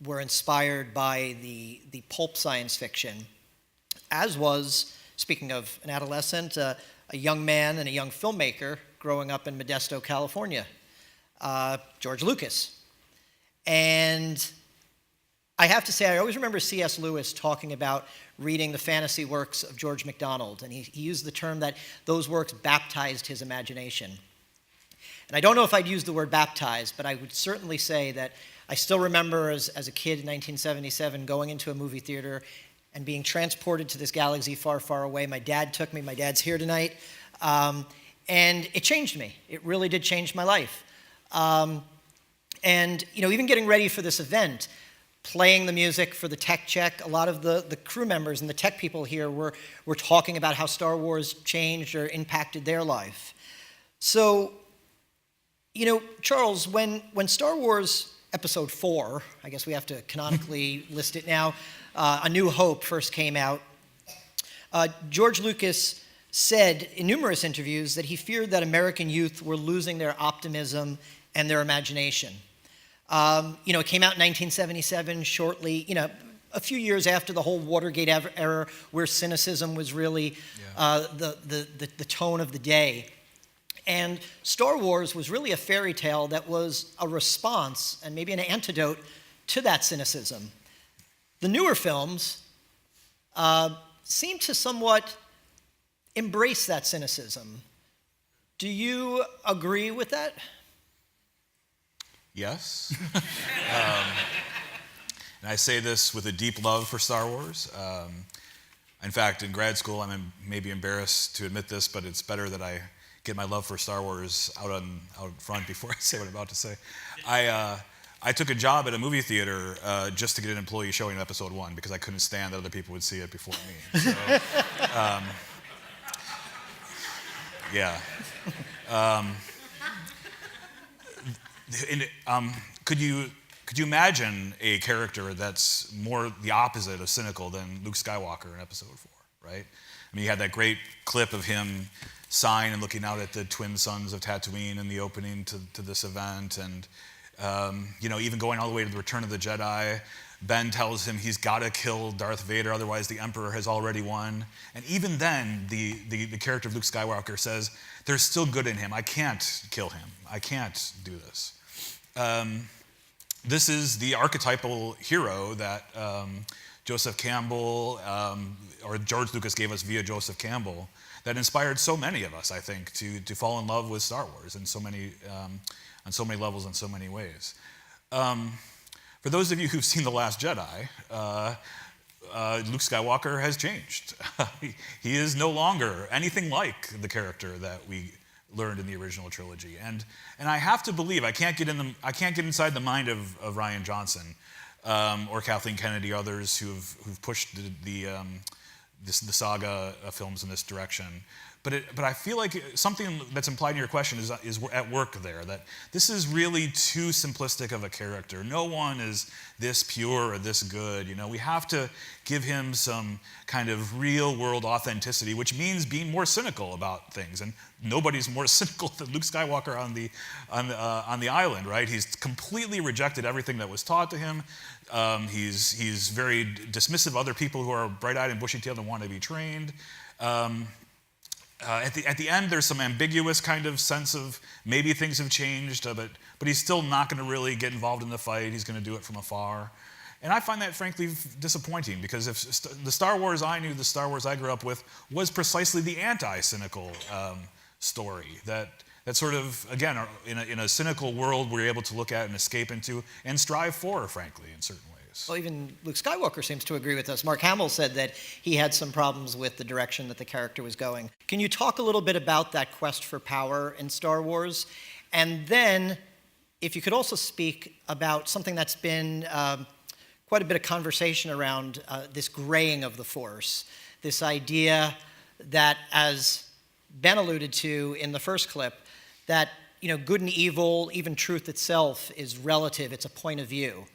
A: were inspired by the pulp science fiction as was, speaking of an adolescent, a young man and a young filmmaker growing up in Modesto, California, George Lucas. And I have to say, I always remember C.S. Lewis talking about reading the fantasy works of George MacDonald, and he used the term that those works baptized his imagination. And I don't know if I'd use the word baptized, but I would certainly say that I still remember as a kid in 1977 going into a movie theater and being transported to this galaxy far, far away. My dad took me. My dad's here tonight. And it changed me. It really did change my life. And even getting ready for this event, playing the music for the tech check, a lot of the crew members and the tech people here were talking about how Star Wars changed or impacted their life. So, Charles, when Star Wars Episode 4, I guess we have to canonically list it now, A New Hope first came out, George Lucas said in numerous interviews that he feared that American youth were losing their optimism and their imagination. It came out in 1977, shortly, a few years after the whole Watergate era, where cynicism was really the tone of the day. And Star Wars was really a fairy tale that was a response and maybe an antidote to that cynicism. The newer films seem to somewhat embrace that cynicism. Do you agree with that?
G: Yes. And I say this with a deep love for Star Wars. In fact, in grad school, I'm maybe embarrassed to admit this, but it's better that I get my love for Star Wars out front before I say what I'm about to say. I took a job at a movie theater just to get an employee showing Episode 1 because I couldn't stand that other people would see it before me. So, yeah. Could you imagine a character that's more the opposite of cynical than Luke Skywalker in Episode 4, right? I mean, you had that great clip of him sighing and looking out at the twin suns of Tatooine in the opening to this event, and even going all the way to the Return of the Jedi. Ben tells him he's got to kill Darth Vader, otherwise the Emperor has already won. And even then, the character of Luke Skywalker says, there's still good in him. I can't kill him. I can't do this. This is the archetypal hero that Joseph Campbell, or George Lucas gave us via Joseph Campbell, that inspired so many of us, I think, to fall in love with Star Wars in so many, on so many levels, in so many ways. For those of you who've seen The Last Jedi, Luke Skywalker has changed. He is no longer anything like the character that we learned in the original trilogy, and I have to believe I can't get inside the mind of Rian Johnson or Kathleen Kennedy, others who've pushed the saga films in this direction. But I feel like something that's implied in your question is at work there, that this is really too simplistic of a character. No one is this pure or this good. We have to give him some kind of real world authenticity, which means being more cynical about things. And nobody's more cynical than Luke Skywalker on the island, right? He's completely rejected everything that was taught to him. He's very dismissive of other people who are bright-eyed and bushy-tailed and want to be trained. At the end, there's some ambiguous kind of sense of maybe things have changed, but he's still not going to really get involved in the fight. He's going to do it from afar. And I find that, frankly, disappointing, because if the Star Wars I knew, the Star Wars I grew up with, was precisely the anti-cynical story that sort of, again, in a cynical world we're able to look at and escape into and strive for, frankly, in certain ways.
A: Well, even Luke Skywalker seems to agree with us. Mark Hamill said that he had some problems with the direction that the character was going. Can you talk a little bit about that quest for power in Star Wars? And then, if you could also speak about something that's been quite a bit of conversation around this graying of the Force, this idea that, as Ben alluded to in the first clip, that good and evil, even truth itself, is relative. It's a point of view.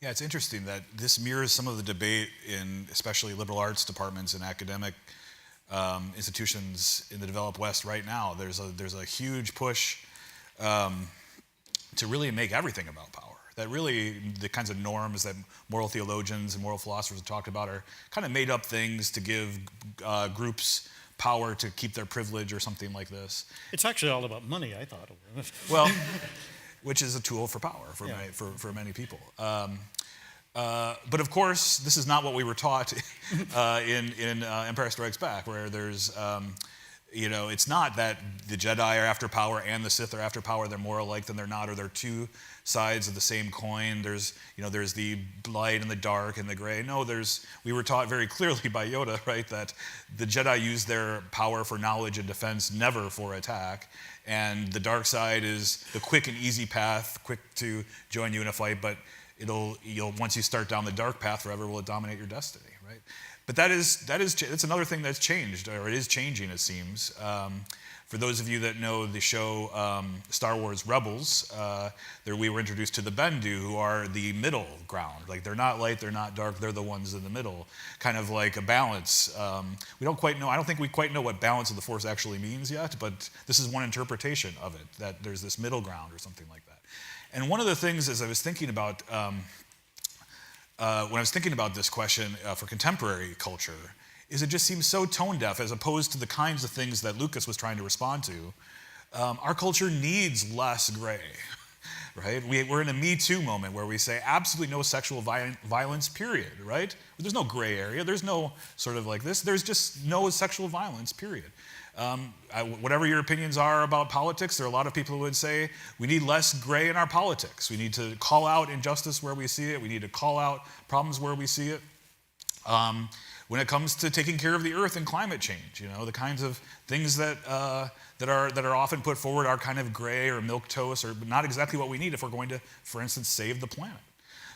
G: Yeah, it's interesting that this mirrors some of the debate in especially liberal arts departments and academic institutions in the developed West right now. There's a huge push to really make everything about power. That really the kinds of norms that moral theologians and moral philosophers have talked about are kind of made up things to give groups power to keep their privilege or something like this.
F: It's actually all about money, I thought.
G: Well, which is a tool for power for,
F: Yeah.
G: for many people. But of course, this is not what we were taught in Empire Strikes Back, where there's, it's not that the Jedi are after power and the Sith are after power. They're more alike than they're not, or they're two sides of the same coin. There's the light and the dark and the gray. No, we were taught very clearly by Yoda, right, that the Jedi use their power for knowledge and defense, never for attack. And the dark side is the quick and easy path, quick to join you in a fight, but once you start down the dark path, forever will it dominate your destiny, right? But that's another thing that's changed, or it is changing, it seems. For those of you that know the show Star Wars Rebels, we were introduced to the Bendu, who are the middle ground. Like, they're not light, they're not dark, they're the ones in the middle. Kind of like a balance. We don't quite know, I don't think we quite know what balance of the Force actually means yet, but this is one interpretation of it, that there's this middle ground or something like that. And one of the things, as I was thinking about, when I was thinking about this question for contemporary culture, is it just seems so tone deaf as opposed to the kinds of things that Lucas was trying to respond to. Our culture needs less gray, right? We're in a Me Too moment where we say absolutely no sexual violence, period, right? There's no gray area. There's no sort of like this. There's just no sexual violence, period. Whatever your opinions are about politics, there are a lot of people who would say we need less gray in our politics. We need to call out injustice where we see it. We need to call out problems where we see it. When it comes to taking care of the earth and climate change, the kinds of things that are often put forward are kind of gray or milquetoast, or not exactly what we need if we're going to, for instance, save the planet.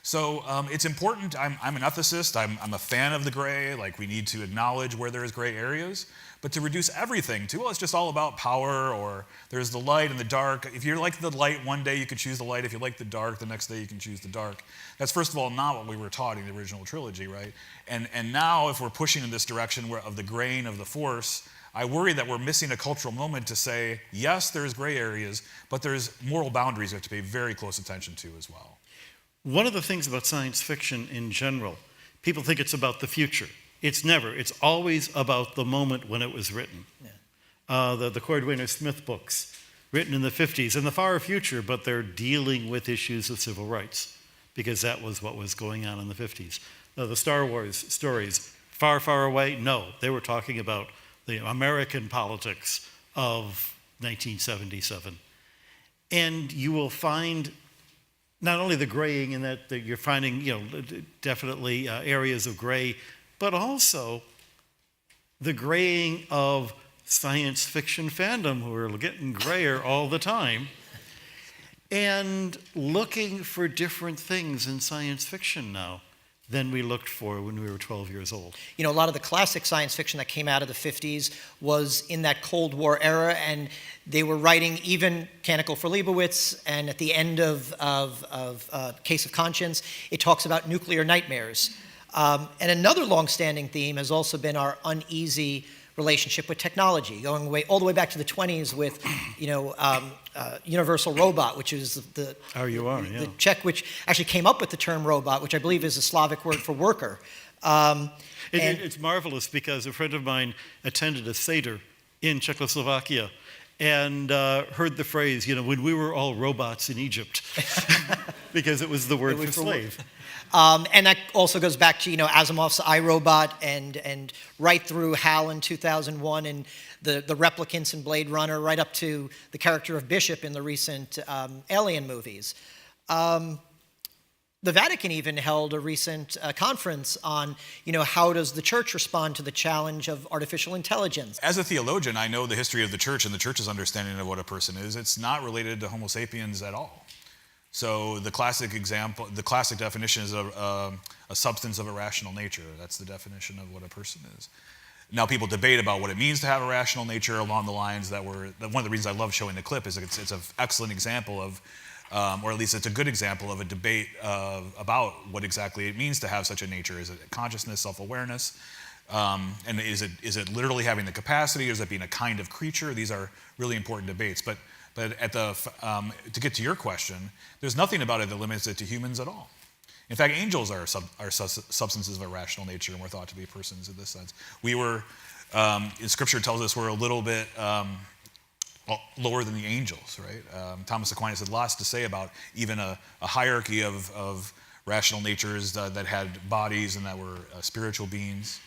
G: So it's important. I'm an ethicist. I'm a fan of the gray. Like, we need to acknowledge where there is gray areas. But to reduce everything to, well, it's just all about power, or there's the light and the dark. If you like the light one day, you could choose the light. If you like the dark, the next day you can choose the dark. That's, first of all, not what we were taught in the original trilogy, right? And now, if we're pushing in this direction of the grain of the Force, I worry that we're missing a cultural moment to say, yes, there's gray areas, but there's moral boundaries we have to pay very close attention to as well.
F: One of the things about science fiction in general, people think it's about the future. It's never. It's always about the moment when it was written. Yeah. The Cordwainer Smith books, written in the 50s, in the far future, but they're dealing with issues of civil rights, because that was what was going on in the 50s. The Star Wars stories, far, far away, no. They were talking about the American politics of 1977. And you will find not only the graying in that you're finding, definitely areas of gray, but also the graying of science fiction fandom, who are getting grayer all the time, and looking for different things in science fiction now than we looked for when we were 12 years old.
A: A lot of the classic science fiction that came out of the 50s was in that Cold War era, and they were writing even Canticle for Leibowitz, and at the end of Case of Conscience, it talks about nuclear nightmares. And another long-standing theme has also been our uneasy relationship with technology, going all the way back to the 20s with, Universal Robot, which is the Czech, which actually came up with the term robot, which I believe is a Slavic word for worker.
F: It's marvelous, because a friend of mine attended a Seder in Czechoslovakia and heard the phrase, when we were all robots in Egypt, because it was the word for slave.
A: And that also goes back to, Asimov's iRobot and right through HAL in 2001 and the replicants in Blade Runner, right up to the character of Bishop in the recent Alien movies. The Vatican even held a recent conference on, how does the church respond to the challenge of artificial intelligence?
G: As a theologian, I know the history of the church and the church's understanding of what a person is. It's not related to Homo sapiens at all. So the classic definition is a substance of a rational nature. That's the definition of what a person is. Now, people debate about what it means to have a rational nature along the lines that one of the reasons I love showing the clip is it's an excellent example of, or at least it's a good example of a debate about what exactly it means to have such a nature. Is it consciousness, self-awareness? And is it literally having the capacity, or is it being a kind of creature? These are really important debates. But But to get to your question, there's nothing about it that limits it to humans at all. In fact, angels are substances of irrational nature, and we're thought to be persons in this sense. We were, Scripture tells us we're a little bit lower than the angels, right? Thomas Aquinas had lots to say about even a hierarchy of rational natures that had bodies and that were spiritual beings.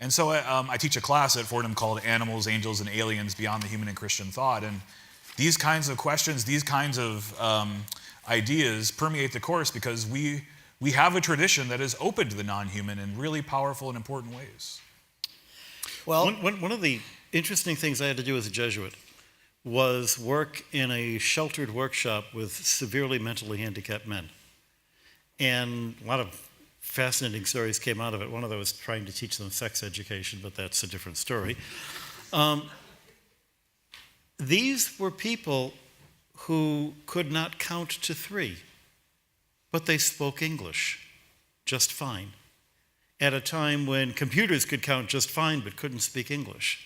G: And so I teach a class at Fordham called Animals, Angels, and Aliens Beyond the Human and Christian Thought. And these kinds of questions, these kinds of ideas permeate the course because we have a tradition that is open to the non-human in really powerful and important ways.
A: Well,
F: one of the interesting things I had to do as a Jesuit was work in a sheltered workshop with severely mentally handicapped men. And a lot of fascinating stories came out of it. One of those trying to teach them sex education, but that's a different story. These were people who could not count to 3, but they spoke English just fine at a time when computers could count just fine but couldn't speak English.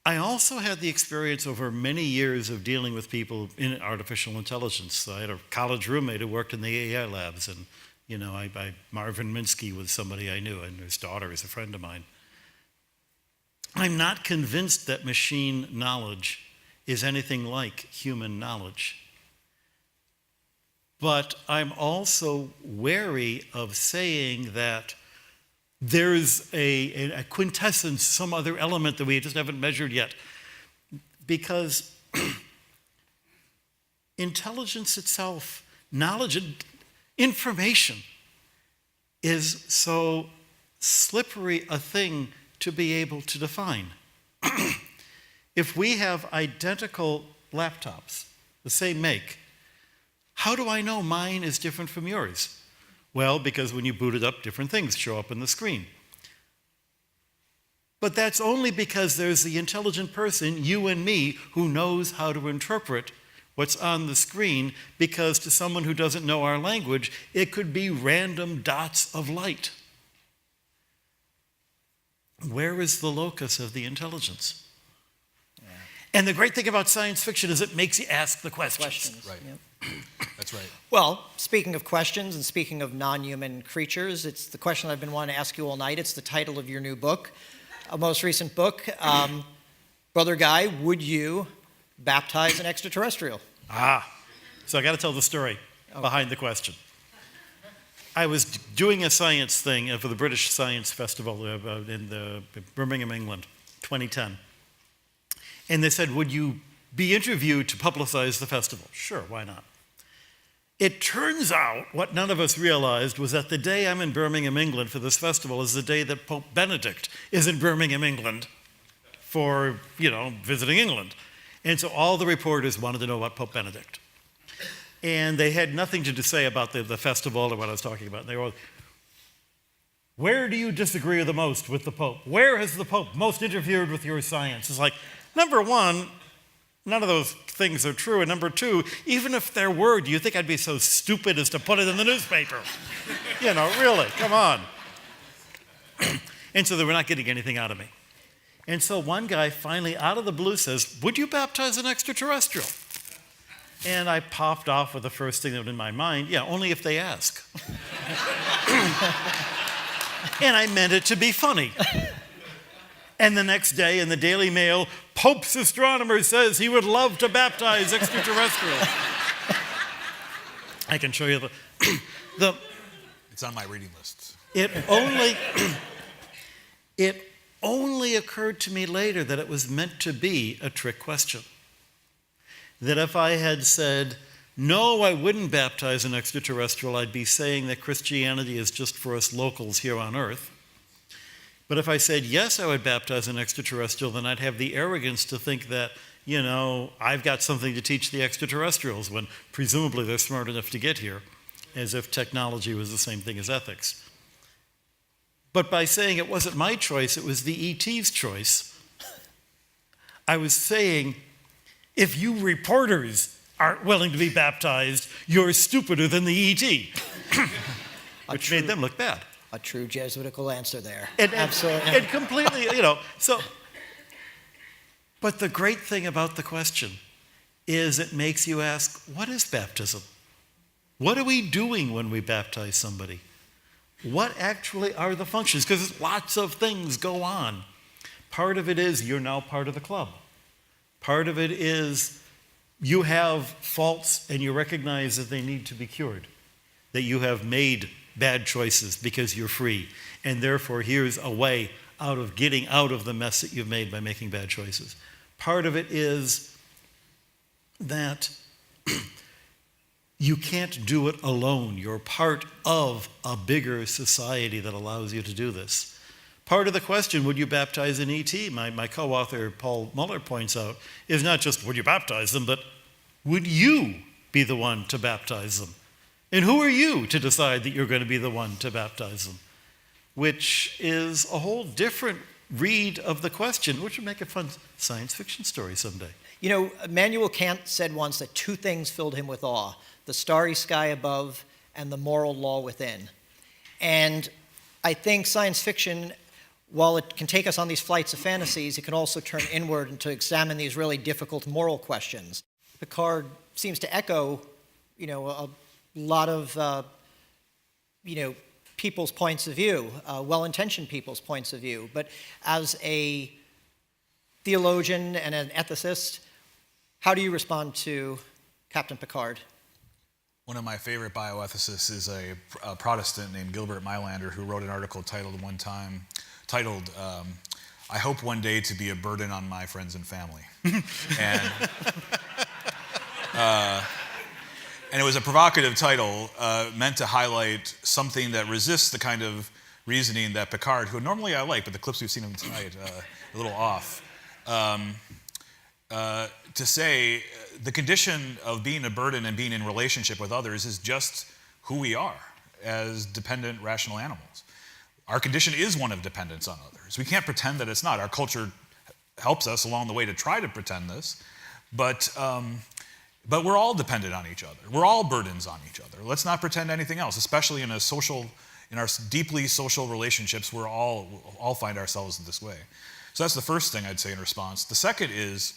F: I also had the experience over many years of dealing with people in artificial intelligence. I had a college roommate who worked in the AI labs, and Marvin Minsky was somebody I knew, and his daughter is a friend of mine. I'm not convinced that machine knowledge is anything like human knowledge. But I'm also wary of saying that there's a quintessence, some other element that we just haven't measured yet. Because intelligence itself, knowledge and information is so slippery a thing to be able to define. If we have identical laptops, the same make, how do I know mine is different from yours? Well, because when you boot it up, different things show up on the screen. But that's only because there's the intelligent person, you and me, who knows how to interpret what's on the screen, because to someone who doesn't know our language, it could be random dots of light. Where is the locus of the intelligence? Yeah. And the great thing about science fiction is it makes you ask the questions.
G: Right.
A: Yep.
G: That's right.
A: Well, speaking of questions and speaking of non-human creatures, it's the question I've been wanting to ask you all night. It's the title of your new book, a most recent book. Brother Guy, would you baptize an extraterrestrial?
F: So I got to tell the story behind the question. I was doing a science thing for the British Science Festival in Birmingham, England, 2010. And they said, would you be interviewed to publicize the festival? Sure, why not? It turns out what none of us realized was that the day I'm in Birmingham, England for this festival is the day that Pope Benedict is in Birmingham, England for, visiting England. And so all the reporters wanted to know about Pope Benedict. And they had nothing to say about the festival or what I was talking about. They were, where do you disagree the most with the Pope? Where has the Pope most interfered with your science? It's like, number one, none of those things are true. And number two, even if there were, do you think I'd be so stupid as to put it in the newspaper? Really, come on. And so they were not getting anything out of me. And so one guy finally, out of the blue, says, would you baptize an extraterrestrial? And I popped off with the first thing that was in my mind, only if they ask. And I meant it to be funny. And the next day in the Daily Mail, Pope's astronomer says he would love to baptize extraterrestrials. I can show you the
G: It's on my reading list.
F: It only occurred to me later that it was meant to be a trick question. That if I had said, no, I wouldn't baptize an extraterrestrial, I'd be saying that Christianity is just for us locals here on Earth. But if I said, yes, I would baptize an extraterrestrial, then I'd have the arrogance to think that, I've got something to teach the extraterrestrials when presumably they're smart enough to get here, as if technology was the same thing as ethics. But by saying it wasn't my choice, it was the ET's choice, I was saying, if you reporters aren't willing to be baptized, you're stupider than the ET. Which made them look bad.
A: A true Jesuitical answer there.
F: And
A: Absolutely.
F: And completely, so But the great thing about the question is it makes you ask, what is baptism? What are we doing when we baptize somebody? What actually are the functions? Because lots of things go on. Part of it is you're now part of the club. Part of it is you have faults and you recognize that they need to be cured, that you have made bad choices because you're free, and therefore here's a way out of getting out of the mess that you've made by making bad choices. Part of it is that you can't do it alone. You're part of a bigger society that allows you to do this. Part of the question, would you baptize an ET, my co-author Paul Muller points out, is not just would you baptize them, but would you be the one to baptize them? And who are you to decide that you're going to be the one to baptize them? Which is a whole different read of the question, which would make a fun science fiction story someday.
A: You know, Immanuel Kant said once that two things filled him with awe: the starry sky above and the moral law within. And I think science fiction, while it can take us on these flights of fantasies, it can also turn inward and to examine these really difficult moral questions. Picard seems to echo, a lot of, people's points of view, well-intentioned people's points of view. But as a theologian and an ethicist, how do you respond to Captain Picard?
G: One of my favorite bioethicists is a Protestant named Gilbert Mylander, who wrote an article titled I Hope One Day to Be a Burden on My Friends and Family. And it was a provocative title meant to highlight something that resists the kind of reasoning that Picard, who normally I like, but the clips we've seen him tonight, a little off, to say the condition of being a burden and being in relationship with others is just who we are as dependent, rational animals. Our condition is one of dependence on others. We can't pretend that it's not. Our culture helps us along the way to try to pretend this, but we're all dependent on each other. We're all burdens on each other. Let's not pretend anything else, especially in our deeply social relationships. We're all find ourselves in this way. So that's the first thing I'd say in response. The second is,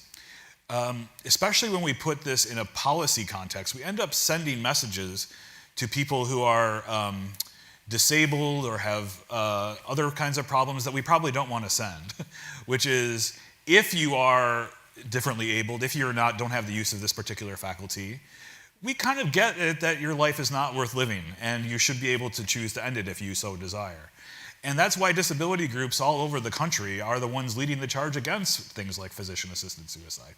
G: especially when we put this in a policy context, we end up sending messages to people who are disabled or have other kinds of problems that we probably don't want to send, which is, if you are differently abled, if you're don't have the use of this particular faculty, we kind of get it that your life is not worth living and you should be able to choose to end it if you so desire. And that's why disability groups all over the country are the ones leading the charge against things like physician-assisted suicide,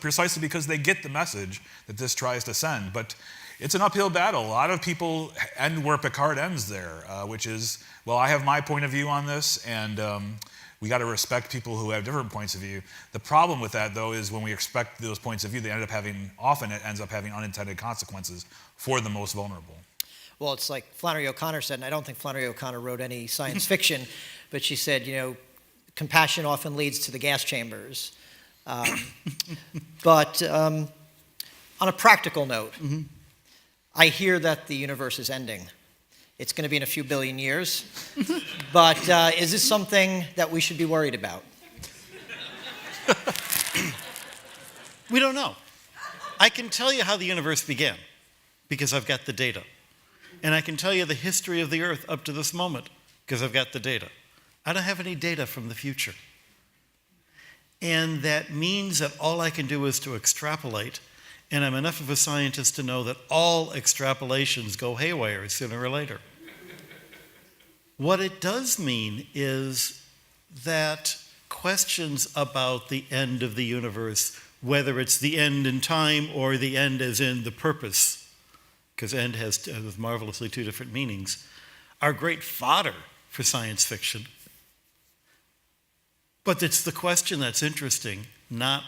G: precisely because they get the message that this tries to send. But it's an uphill battle. A lot of people end where Picard ends there, which is, well, I have my point of view on this, and we got to respect people who have different points of view. The problem with that, though, is when we respect those points of view, often it ends up having unintended consequences for the most vulnerable.
A: Well, it's like Flannery O'Connor said, and I don't think Flannery O'Connor wrote any science fiction, but she said, compassion often leads to the gas chambers. But on a practical note, I hear that the universe is ending. It's going to be in a few billion years. But is this something that we should be worried about?
F: We don't know. I can tell you how the universe began because I've got the data. And I can tell you the history of the Earth up to this moment because I've got the data. I don't have any data from the future. And that means that all I can do is to extrapolate, and I'm enough of a scientist to know that all extrapolations go haywire sooner or later. What it does mean is that questions about the end of the universe, whether it's the end in time or the end as in the purpose, because end has marvelously two different meanings, are great fodder for science fiction. But it's the question that's interesting, not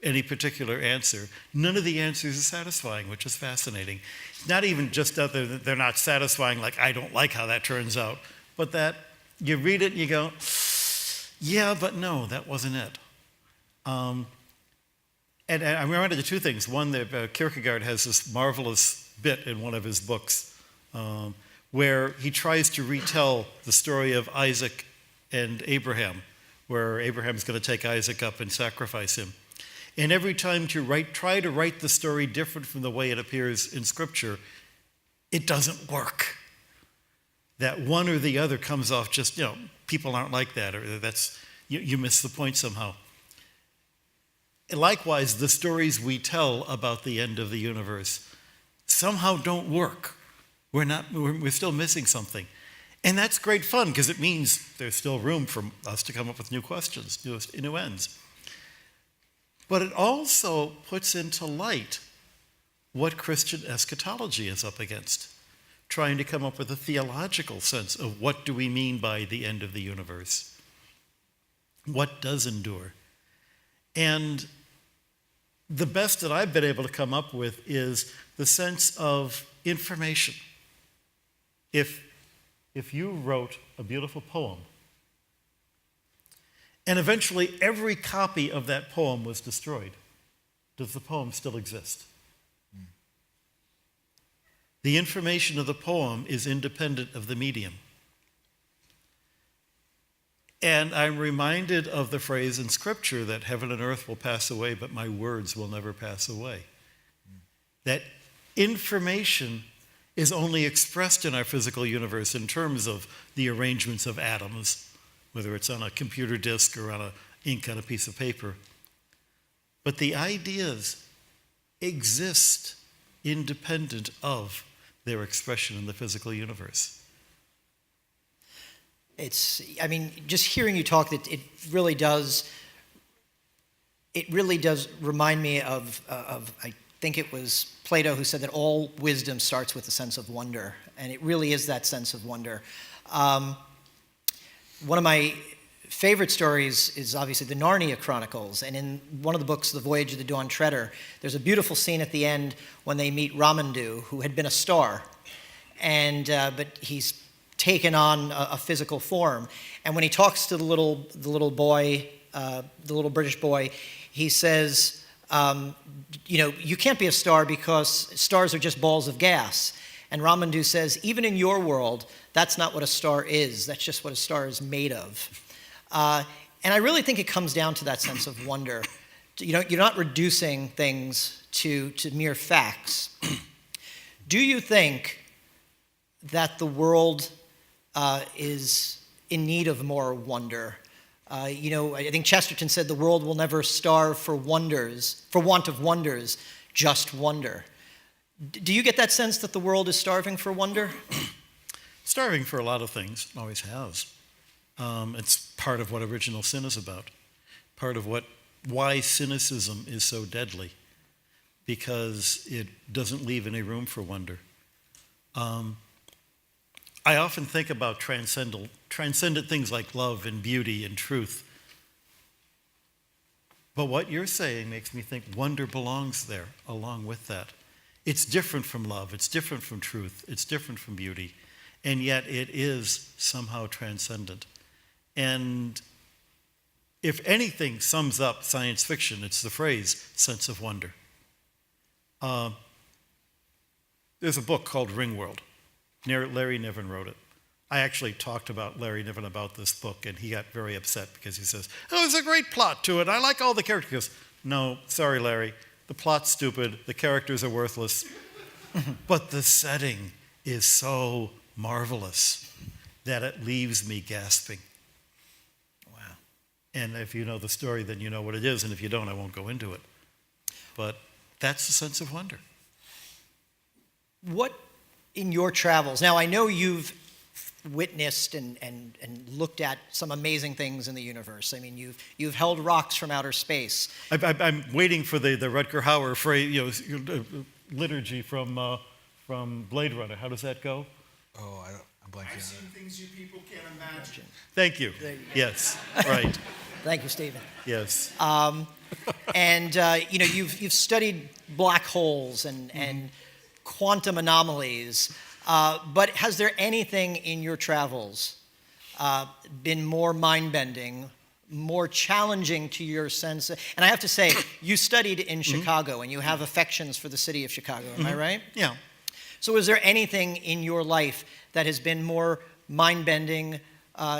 F: any particular answer. None of the answers are satisfying, which is fascinating. It's not even just that they're not satisfying, like I don't like how that turns out, but that you read it and you go, yeah, but no, that wasn't it. And I remember the two things. One, that Kierkegaard has this marvelous bit in one of his books where he tries to retell the story of Isaac and Abraham, where Abraham's going to take Isaac up and sacrifice him. And every time you try to write the story different from the way it appears in Scripture, it doesn't work. That one or the other comes off just, people aren't like that, or you miss the point somehow. Likewise, the stories we tell about the end of the universe somehow don't work. We're still missing something. And that's great fun, because it means there's still room for us to come up with new questions, new ends. But it also puts into light what Christian eschatology is up against, trying to come up with a theological sense of what do we mean by the end of the universe? What does endure? And the best that I've been able to come up with is the sense of information. If you wrote a beautiful poem, and eventually every copy of that poem was destroyed, does the poem still exist? The information of the poem is independent of the medium. And I'm reminded of the phrase in Scripture that heaven and earth will pass away, but my words will never pass away. That information is only expressed in our physical universe in terms of the arrangements of atoms, whether it's on a computer disk or on ink on a piece of paper. But the ideas exist independent of their expression in the physical universe.
A: Just hearing you talk, it really does remind me of I think it was Plato who said that all wisdom starts with a sense of wonder, and it really is that sense of wonder. One of my favorite stories is obviously the Narnia Chronicles, and in one of the books, The Voyage of the Dawn Treader, there's a beautiful scene at the end when they meet Ramandu, who had been a star, but he's taken on a physical form. And when he talks to the little boy, the little British boy, he says, you can't be a star because stars are just balls of gas. And Ramandu says, even in your world, that's not what a star is. That's just what a star is made of. And I really think it comes down to that sense of wonder. You're not reducing things to mere facts. Do you think that the world is in need of more wonder? I think Chesterton said the world will never starve for want of wonders, just wonder. Do you get that sense that the world is starving for wonder?
F: Starving for a lot of things, always has. It's part of what original sin is about. Part of why cynicism is so deadly, because it doesn't leave any room for wonder. I often think about transcendent things like love and beauty and truth. But what you're saying makes me think wonder belongs there along with that. It's different from love, it's different from truth, it's different from beauty, and yet it is somehow transcendent. And if anything sums up science fiction, it's the phrase sense of wonder. There's a book called Ringworld. Larry Niven wrote it. I actually talked about Larry Niven about this book, and he got very upset because he says, there's a great plot to it. I like all the characters. He goes, no, sorry, Larry. The plot's stupid. The characters are worthless. But the setting is so marvelous that it leaves me gasping. Wow. And if you know the story, then you know what it is. And if you don't, I won't go into it. But that's the sense of wonder.
A: What in your travels, now I know you've witnessed and looked at some amazing things in the universe. I mean, you've held rocks from outer space.
F: I'm waiting for the Rutger Hauer phrase, liturgy from Blade Runner. How does that go?
G: Oh, I'm blanking.
H: I've seen things you people can't imagine.
F: Thank you. Yes, right.
A: Thank you, Stephen.
F: Yes.
A: You've studied black holes and quantum anomalies. But has there anything in your travels been more mind-bending, more challenging to your sense? And I have to say, you studied in Chicago, and you have affections for the city of Chicago. Am I right?
F: Yeah.
A: So is there anything in your life that has been more mind-bending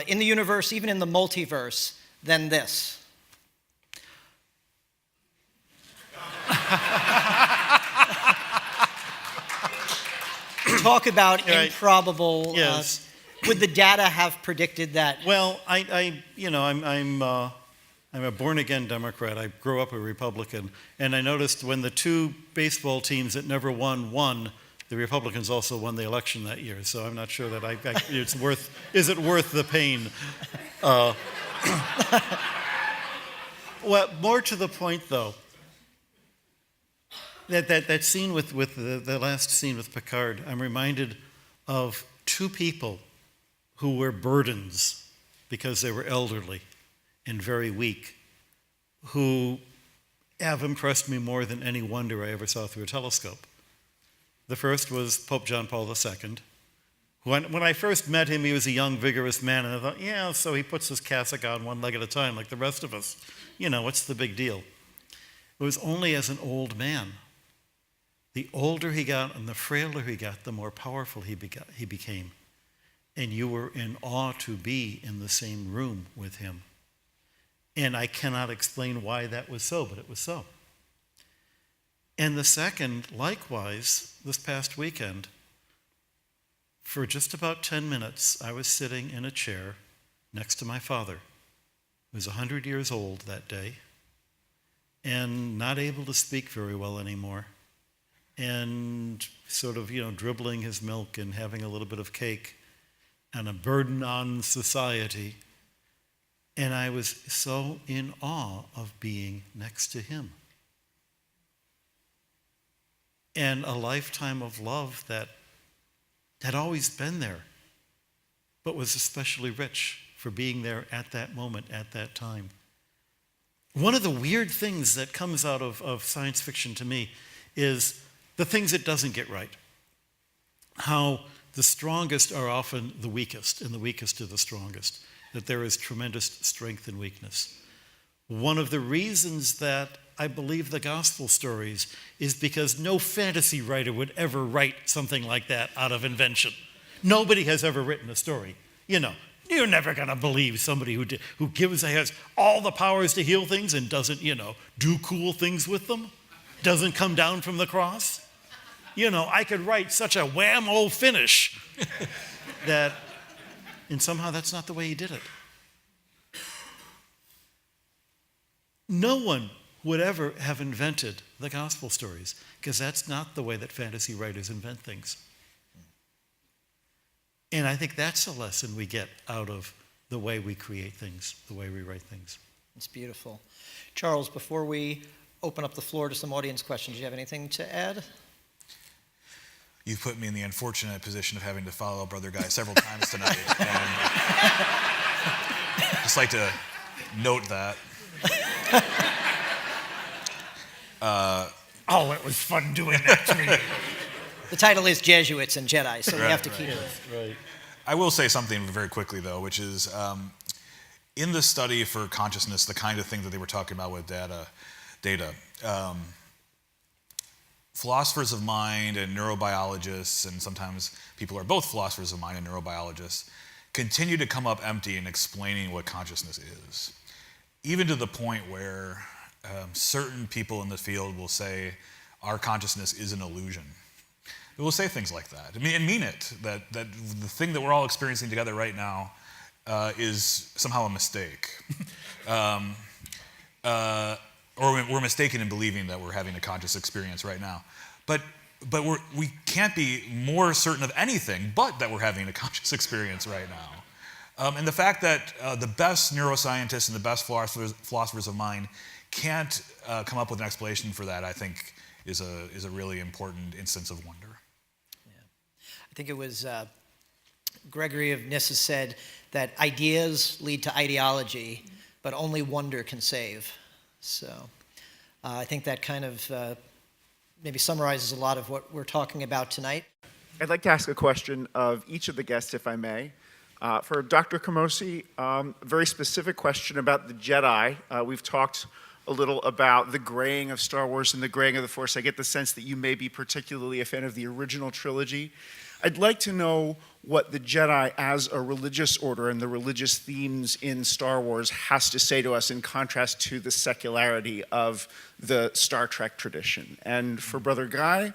A: in the universe, even in the multiverse, than this. Talk about
F: Right.
A: improbable.
F: Yes.
A: Would the data have predicted that?
F: Well, I'm a born-again Democrat. I grew up a Republican, and I noticed when the two baseball teams that never won, the Republicans also won the election that year. So I'm not sure that it's worth. Is it worth the pain? Well, more to the point, though. That scene with the last scene with Picard, I'm reminded of two people who were burdens because they were elderly and very weak, who have impressed me more than any wonder I ever saw through a telescope. The first was Pope John Paul II. When I first met him, he was a young, vigorous man, and I thought, yeah, so he puts his cassock on one leg at a time like the rest of us. What's the big deal? It was only as an old man. The older he got and the frailer he got, the more powerful he became. And you were in awe to be in the same room with him. And I cannot explain why that was so, but it was so. And the second, likewise, this past weekend, for just about 10 minutes, I was sitting in a chair next to my father, who was 100 years old that day, and not able to speak very well anymore, and sort of, dribbling his milk and having a little bit of cake, and a burden on society. And I was so in awe of being next to him. And a lifetime of love that had always been there, but was especially rich for being there at that moment, at that time. One of the weird things that comes out of science fiction to me is the things it doesn't get right. How the strongest are often the weakest, and the weakest are the strongest. That there is tremendous strength and weakness. One of the reasons that I believe the gospel stories is because no fantasy writer would ever write something like that out of invention. Nobody has ever written a story. You're never going to believe somebody who has all the powers to heal things and doesn't, do cool things with them, doesn't come down from the cross. I could write such a wham-o finish that, and somehow that's not the way he did it. No one would ever have invented the gospel stories, because that's not the way that fantasy writers invent things. And I think that's a lesson we get out of the way we create things, the way we write things.
A: It's beautiful. Charles, before we open up the floor to some audience questions, do you have anything to add?
G: You've put me in the unfortunate position of having to follow Brother Guy several times tonight. And just like to note that.
F: It was fun doing that to me.
A: The title is Jesuits and Jedi, so we have to keep it.
F: Right.
G: I will say something very quickly, though, which is in the study for consciousness, the kind of thing that they were talking about with data, philosophers of mind and neurobiologists, and sometimes people are both philosophers of mind and neurobiologists, continue to come up empty in explaining what consciousness is. Even to the point where certain people in the field will say, our consciousness is an illusion. They will say things like that. And mean it, that the thing that we're all experiencing together right now is somehow a mistake. Or we're mistaken in believing that we're having a conscious experience right now. But we can't be more certain of anything but that we're having a conscious experience right now. And the fact that the best neuroscientists and the best philosophers of mind can't come up with an explanation for that, I think, is a really important instance of wonder.
A: Yeah. I think it was Gregory of Nyssa said that ideas lead to ideology, but only wonder can save. So I think that kind of maybe summarizes a lot of what we're talking about tonight.
I: I'd like to ask a question of each of the guests, if I may. For Dr. Camosy, a very specific question about the Jedi. We've talked a little about the graying of Star Wars and the graying of the Force. I get the sense that you may be particularly a fan of the original trilogy. I'd like to know what the Jedi as a religious order and the religious themes in Star Wars has to say to us in contrast to the secularity of the Star Trek tradition. And for Brother Guy,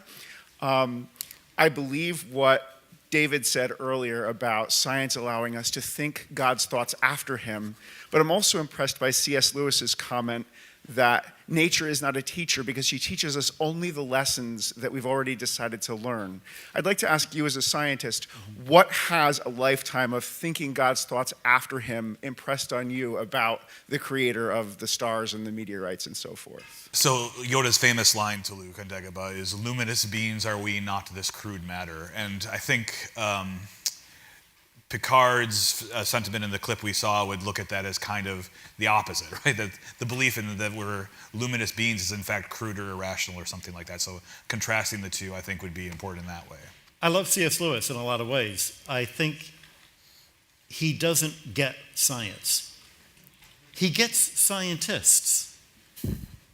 I: I believe what David said earlier about science allowing us to think God's thoughts after him, but I'm also impressed by C.S. Lewis's comment that nature is not a teacher because she teaches us only the lessons that we've already decided to learn. I'd like to ask you as a scientist, what has a lifetime of thinking God's thoughts after him impressed on you about the creator of the stars and the meteorites and so forth?
G: So Yoda's famous line to Luke on Dagobah is, "Luminous beings are we, not this crude matter." And I think Picard's sentiment in the clip we saw would look at that as kind of the opposite, right? That the belief in that we're luminous beings is in fact crude or irrational or something like that. So contrasting the two, I think, would be important in that way.
F: I love C.S. Lewis in a lot of ways. I think he doesn't get science. He gets scientists.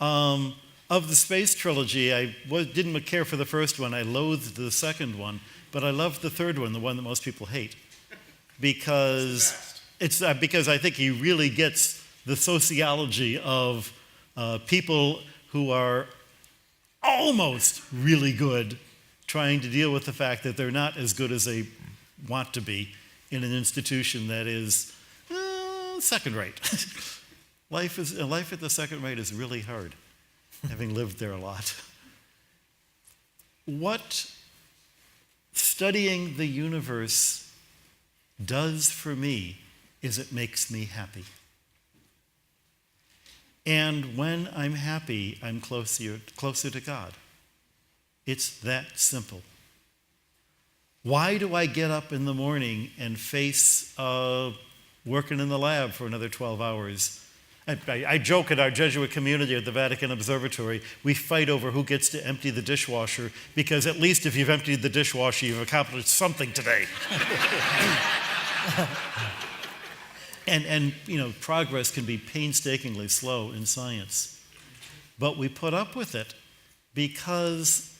F: Of the space trilogy, I didn't care for the first one. I loathed the second one, but I loved the third one, the one that most people hate. Because because I think he really gets the sociology of people who are almost really good, trying to deal with the fact that they're not as good as they want to be in an institution that is second rate. Life at the second rate is really hard, having lived there a lot. What studying the universe does for me is it makes me happy. And when I'm happy, I'm closer to God. It's that simple. Why do I get up in the morning and face working in the lab for another 12 hours? I joke at our Jesuit community at the Vatican Observatory, we fight over who gets to empty the dishwasher, because at least if you've emptied the dishwasher, you've accomplished something today. And progress can be painstakingly slow in science. But we put up with it because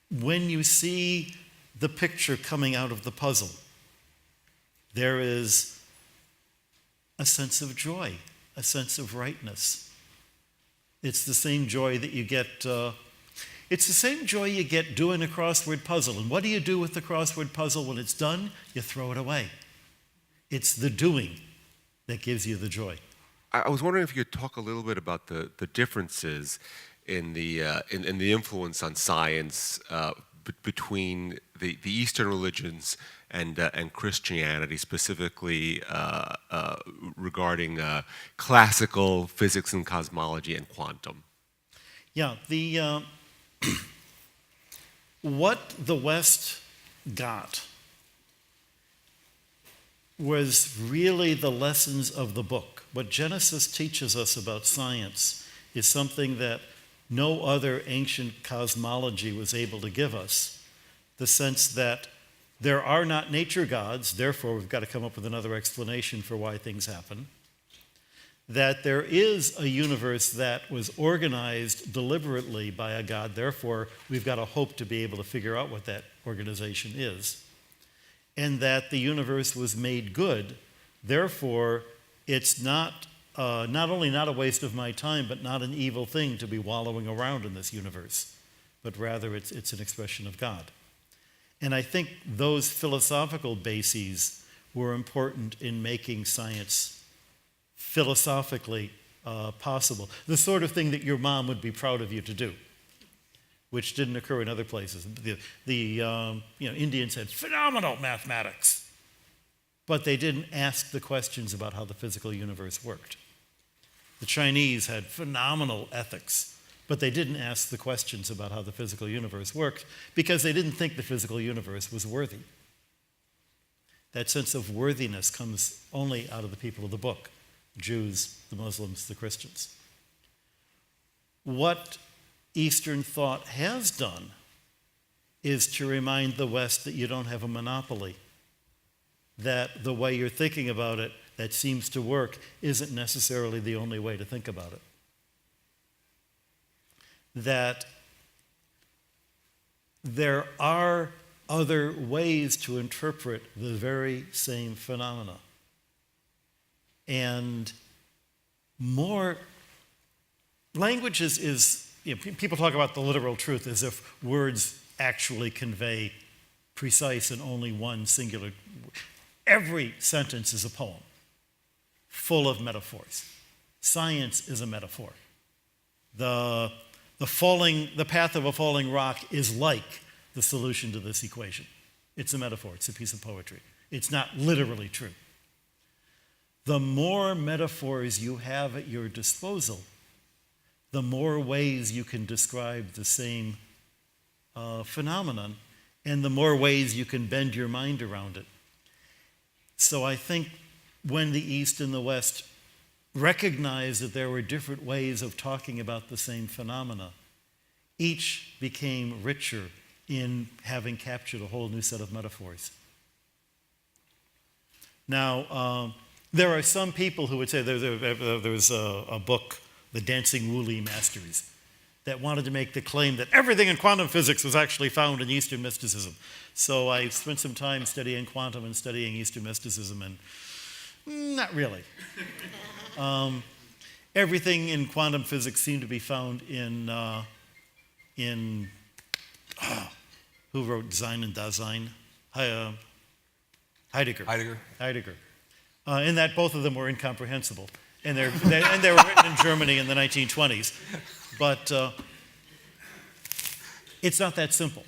F: when you see the picture coming out of the puzzle, there is a sense of joy, a sense of rightness. It's the same joy that you get. It's the same joy you get doing a crossword puzzle. And what do you do with the crossword puzzle when it's done? You throw it away. It's the doing that gives you the joy.
J: I was wondering if you could talk a little bit about the differences in the influence on science between the Eastern religions and Christianity, specifically regarding classical physics and cosmology and quantum.
F: Yeah, what the West got was really the lessons of the book. What Genesis teaches us about science is something that no other ancient cosmology was able to give us. The sense that there are not nature gods, therefore we've got to come up with another explanation for why things happen. That there is a universe that was organized deliberately by a God, therefore we've got to hope to be able to figure out what that organization is. And that the universe was made good, therefore it's not only not a waste of my time, but not an evil thing to be wallowing around in this universe, but rather it's an expression of God. And I think those philosophical bases were important in making science philosophically possible. The sort of thing that your mom would be proud of you to do, which didn't occur in other places. The Indians had phenomenal mathematics, but they didn't ask the questions about how the physical universe worked. The Chinese had phenomenal ethics, but they didn't ask the questions about how the physical universe worked because they didn't think the physical universe was worthy. That sense of worthiness comes only out of the people of the book, Jews, the Muslims, the Christians. What Eastern thought has done is to remind the West that you don't have a monopoly, that the way you're thinking about it that seems to work isn't necessarily the only way to think about it. That there are other ways to interpret the very same phenomena. And more language is people talk about the literal truth as if words actually convey precise and only one singular. Every sentence is a poem, full of metaphors. Science is a metaphor. The path of a falling rock is like the solution to this equation. It's a metaphor, it's a piece of poetry. It's not literally true. The more metaphors you have at your disposal, the more ways you can describe the same phenomenon, and the more ways you can bend your mind around it. So I think when the East and the West recognized that there were different ways of talking about the same phenomena, each became richer in having captured a whole new set of metaphors. Now, there are some people who would say there's a book, The Dancing Woolly Masters, that wanted to make the claim that everything in quantum physics was actually found in Eastern mysticism. So I spent some time studying quantum and studying Eastern mysticism, and not really. Everything in quantum physics seemed to be found in who wrote Sein und Dasein? Heidegger. Heidegger. In that both of them were incomprehensible. And they were written in Germany in the 1920s. But it's not that simple.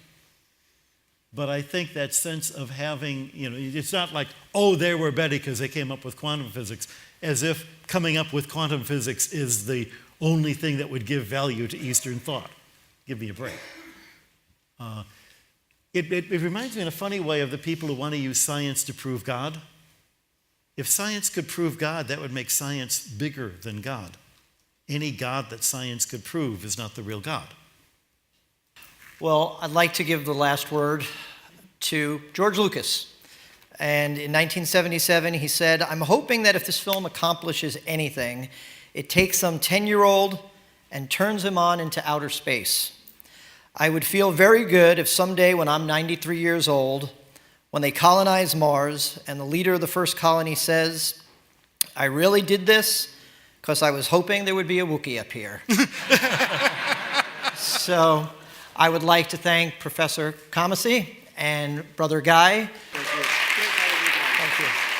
F: But I think that sense of having, it's not like, oh, they were better because they came up with quantum physics, as if coming up with quantum physics is the only thing that would give value to Eastern thought. Give me a break. It reminds me in a funny way of the people who want to use science to prove God. If science could prove God, that would make science bigger than God. Any God that science could prove is not the real God.
A: Well, I'd like to give the last word to George Lucas. And in 1977, he said, "I'm hoping that if this film accomplishes anything, it takes some 10-year-old and turns him on into outer space. I would feel very good if someday when I'm 93 years old, when they colonize Mars and the leader of the first colony says, 'I really did this because I was hoping there would be a Wookiee up here.'" So I would like to thank Professor Camosy and Brother Guy. Thank you.